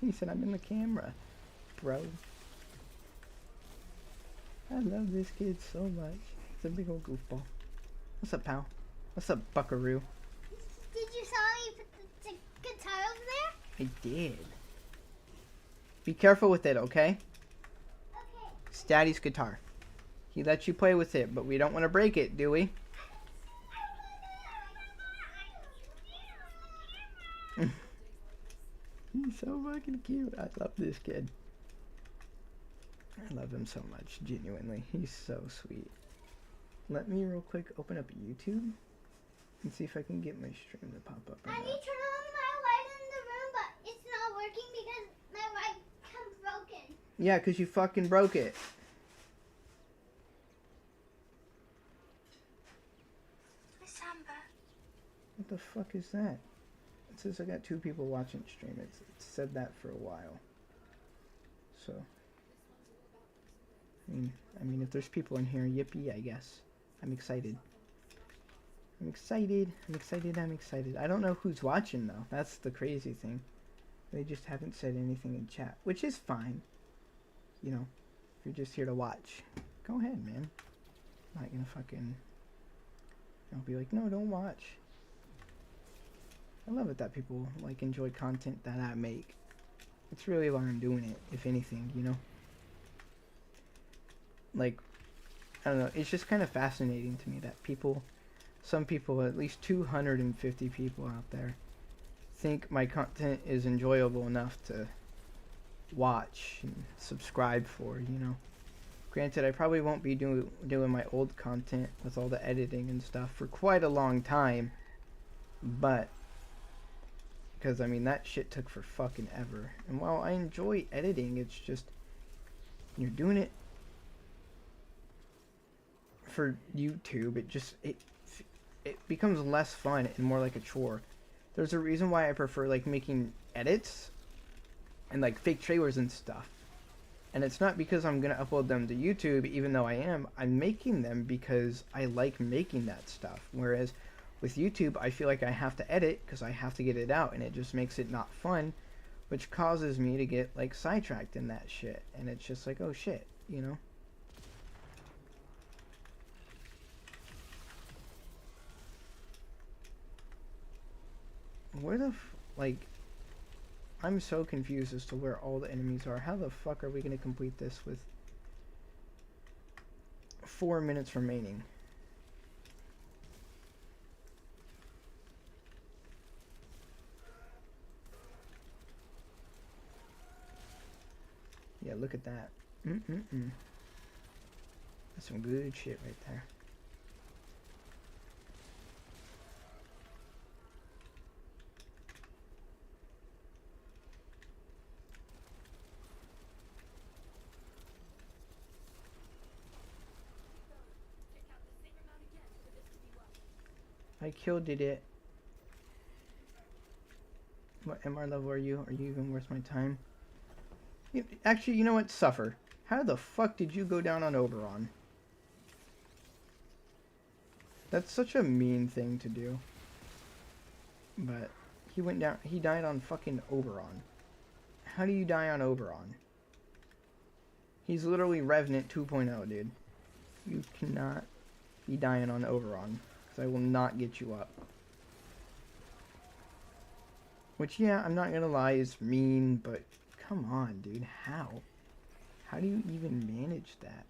He said, I'm in the camera, bro. I love this kid so much. It's a big old goofball. What's up, pal? What's up, buckaroo? Did you saw me put the guitar over there? I did. Be careful with it, okay? It's Daddy's guitar. He lets you play with it, but we don't want to break it, do we? He's so fucking cute. I love this kid. I love him so much, genuinely. He's so sweet. Let me real quick open up YouTube and see if I can get my stream to pop up. I need to turn on my light in the room, but it's not working because my light comes broken. Yeah, because you fucking broke it. What the fuck is that? It says I got 2 people watching stream. It's said that for a while. So, I mean, if there's people in here, yippee, I guess. I'm excited. I'm excited. I'm excited. I'm excited. I don't know who's watching, though. That's the crazy thing. They just haven't said anything in chat, which is fine. You know, if you're just here to watch, go ahead, man. I'm not gonna fucking... I'll be like, no, don't watch. I love it that people, like, enjoy content that I make. It's really why I'm doing it, if anything, you know? Like, I don't know, it's just kind of fascinating to me that people, some people, at least 250 people out there, think my content is enjoyable enough to watch and subscribe for, you know? Granted, I probably won't be doing my old content with all the editing and stuff for quite a long time, but, because, I mean, that shit took for fucking ever. And while I enjoy editing, it's just, you're doing it for YouTube, it becomes less fun and more like a chore. There's a reason why I prefer, like, making edits and, like, fake trailers and stuff. And it's not because I'm going to upload them to YouTube, even though I am. I'm making them because I like making that stuff. Whereas with YouTube, I feel like I have to edit because I have to get it out. And it just makes it not fun, which causes me to get, like, sidetracked in that shit. And it's just like, oh shit, you know? Where the like... I'm so confused as to where all the enemies are. How the fuck are we going to complete this with 4 minutes remaining? Yeah, look at that. That's some good shit right there. I killed it. What MR level are you? Are you even worth my time? Actually, you know what? Suffer. How the fuck did you go down on Oberon? That's such a mean thing to do. But he went down. He died on fucking Oberon. How do you die on Oberon? He's literally Revenant 2.0, dude. You cannot be dying on Oberon. Because I will not get you up. Which, yeah, I'm not gonna lie, is mean, but come on, dude. How? How do you even manage that?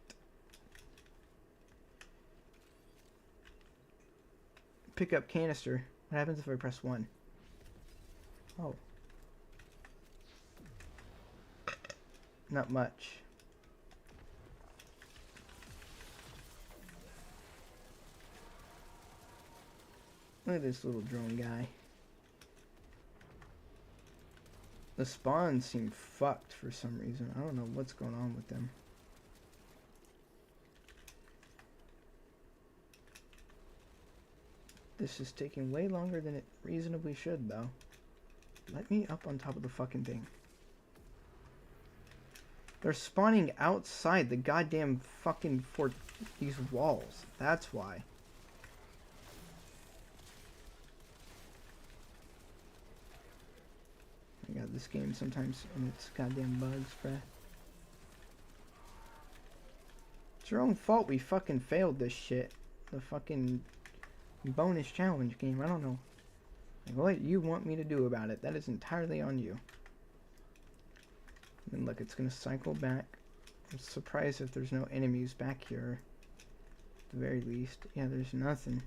Pick up canister. What happens if I press 1? Oh. Not much. Look at this little drone guy. The spawns seem fucked for some reason. I don't know what's going on with them. This is taking way longer than it reasonably should, though. Let me up on top of the fucking thing. They're spawning outside the goddamn fucking these walls. That's why. I got this game sometimes and it's goddamn bugs, bruh. It's your own fault we fucking failed this shit. The fucking bonus challenge game. I don't know. Like, what you want me to do about it? That is entirely on you. And look, it's gonna cycle back I'm surprised if there's no enemies back here. At the very least. Yeah, there's nothing.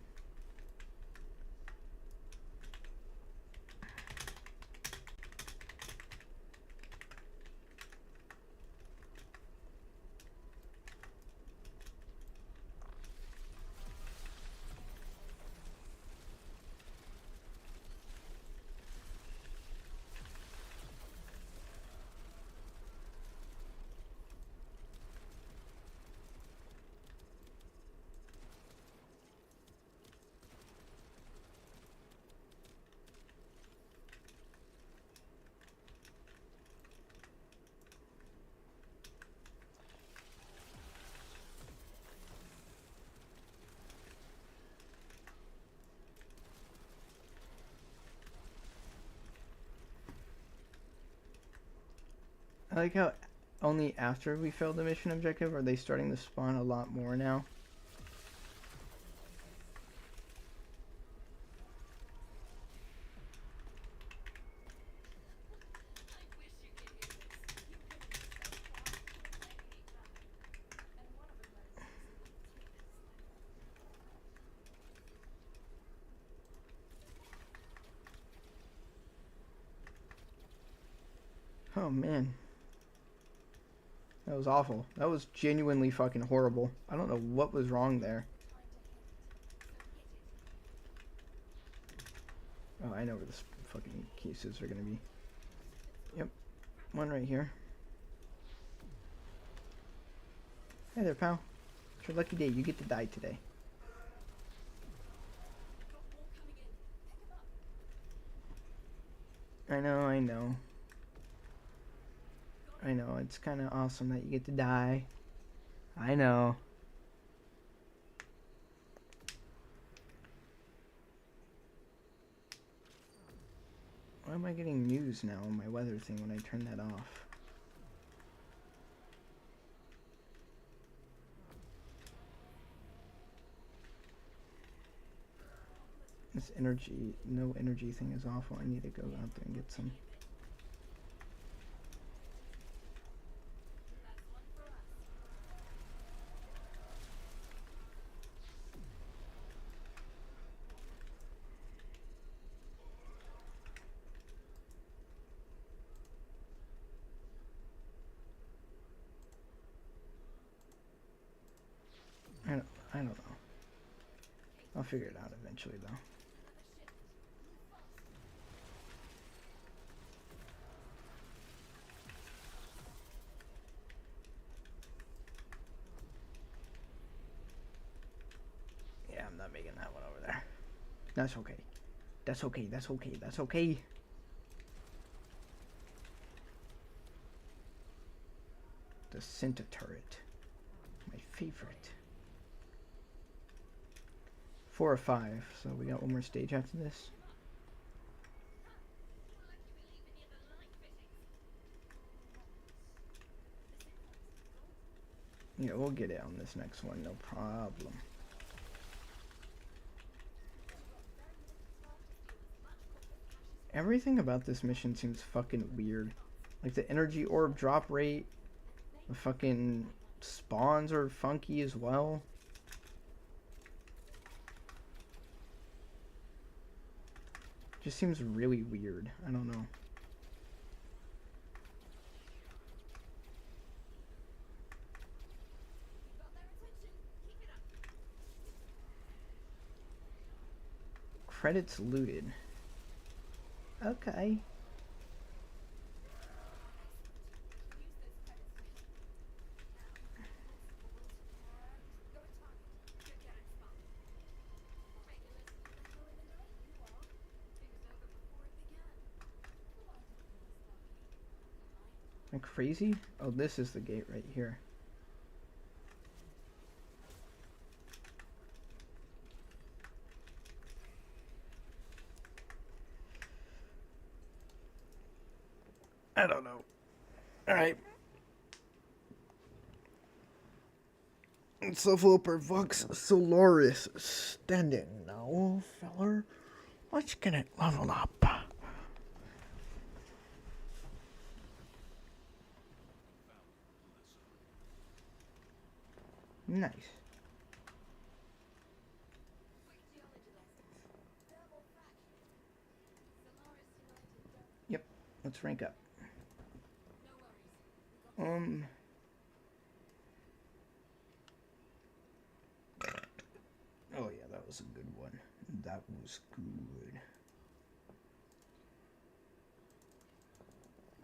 I like how only after we failed the mission objective are they starting to spawn a lot more now. Oh man. That was awful. That was genuinely fucking horrible. I don't know what was wrong there. Oh, I know where the fucking cases are gonna be. Yep. One right here. Hey there, pal. It's your lucky day. You get to die today. I know, I know. I know, it's kind of awesome that you get to die. I know. Why am I getting news now on my weather thing when I turn that off? This energy, no energy thing is awful. I need to go out there and get some. I don't know. I'll figure it out eventually, though. Yeah, I'm not making that one over there. That's okay. That's okay. That's okay. That's okay. The center turret. My favorite. 4 or 5, so we got one more stage after this. Yeah, we'll get it on this next one, no problem. Everything about this mission seems fucking weird. Like the energy orb drop rate, the fucking spawns are funky as well. Just seems really weird. I don't know. Credits looted. Okay. Am I crazy? Oh, this is the gate right here. I don't know. Alright. Cephaloper Vox Solaris standing now, feller. Let's get it leveled up. Nice. Yep, let's rank up. Oh yeah, that was a good one. That was good.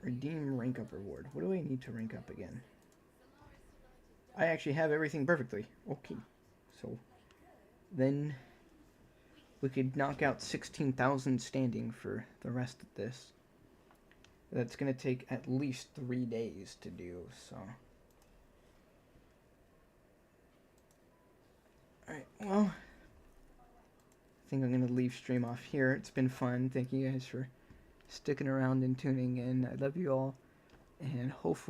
Redeem rank up reward. What do I need to rank up again? I actually have everything perfectly. Okay. So then we could knock out 16,000 standing for the rest of this. That's going to take at least 3 days to do, so. Alright, well, I think I'm going to leave stream off here. It's been fun. Thank you guys for sticking around and tuning in. I love you all, and hopefully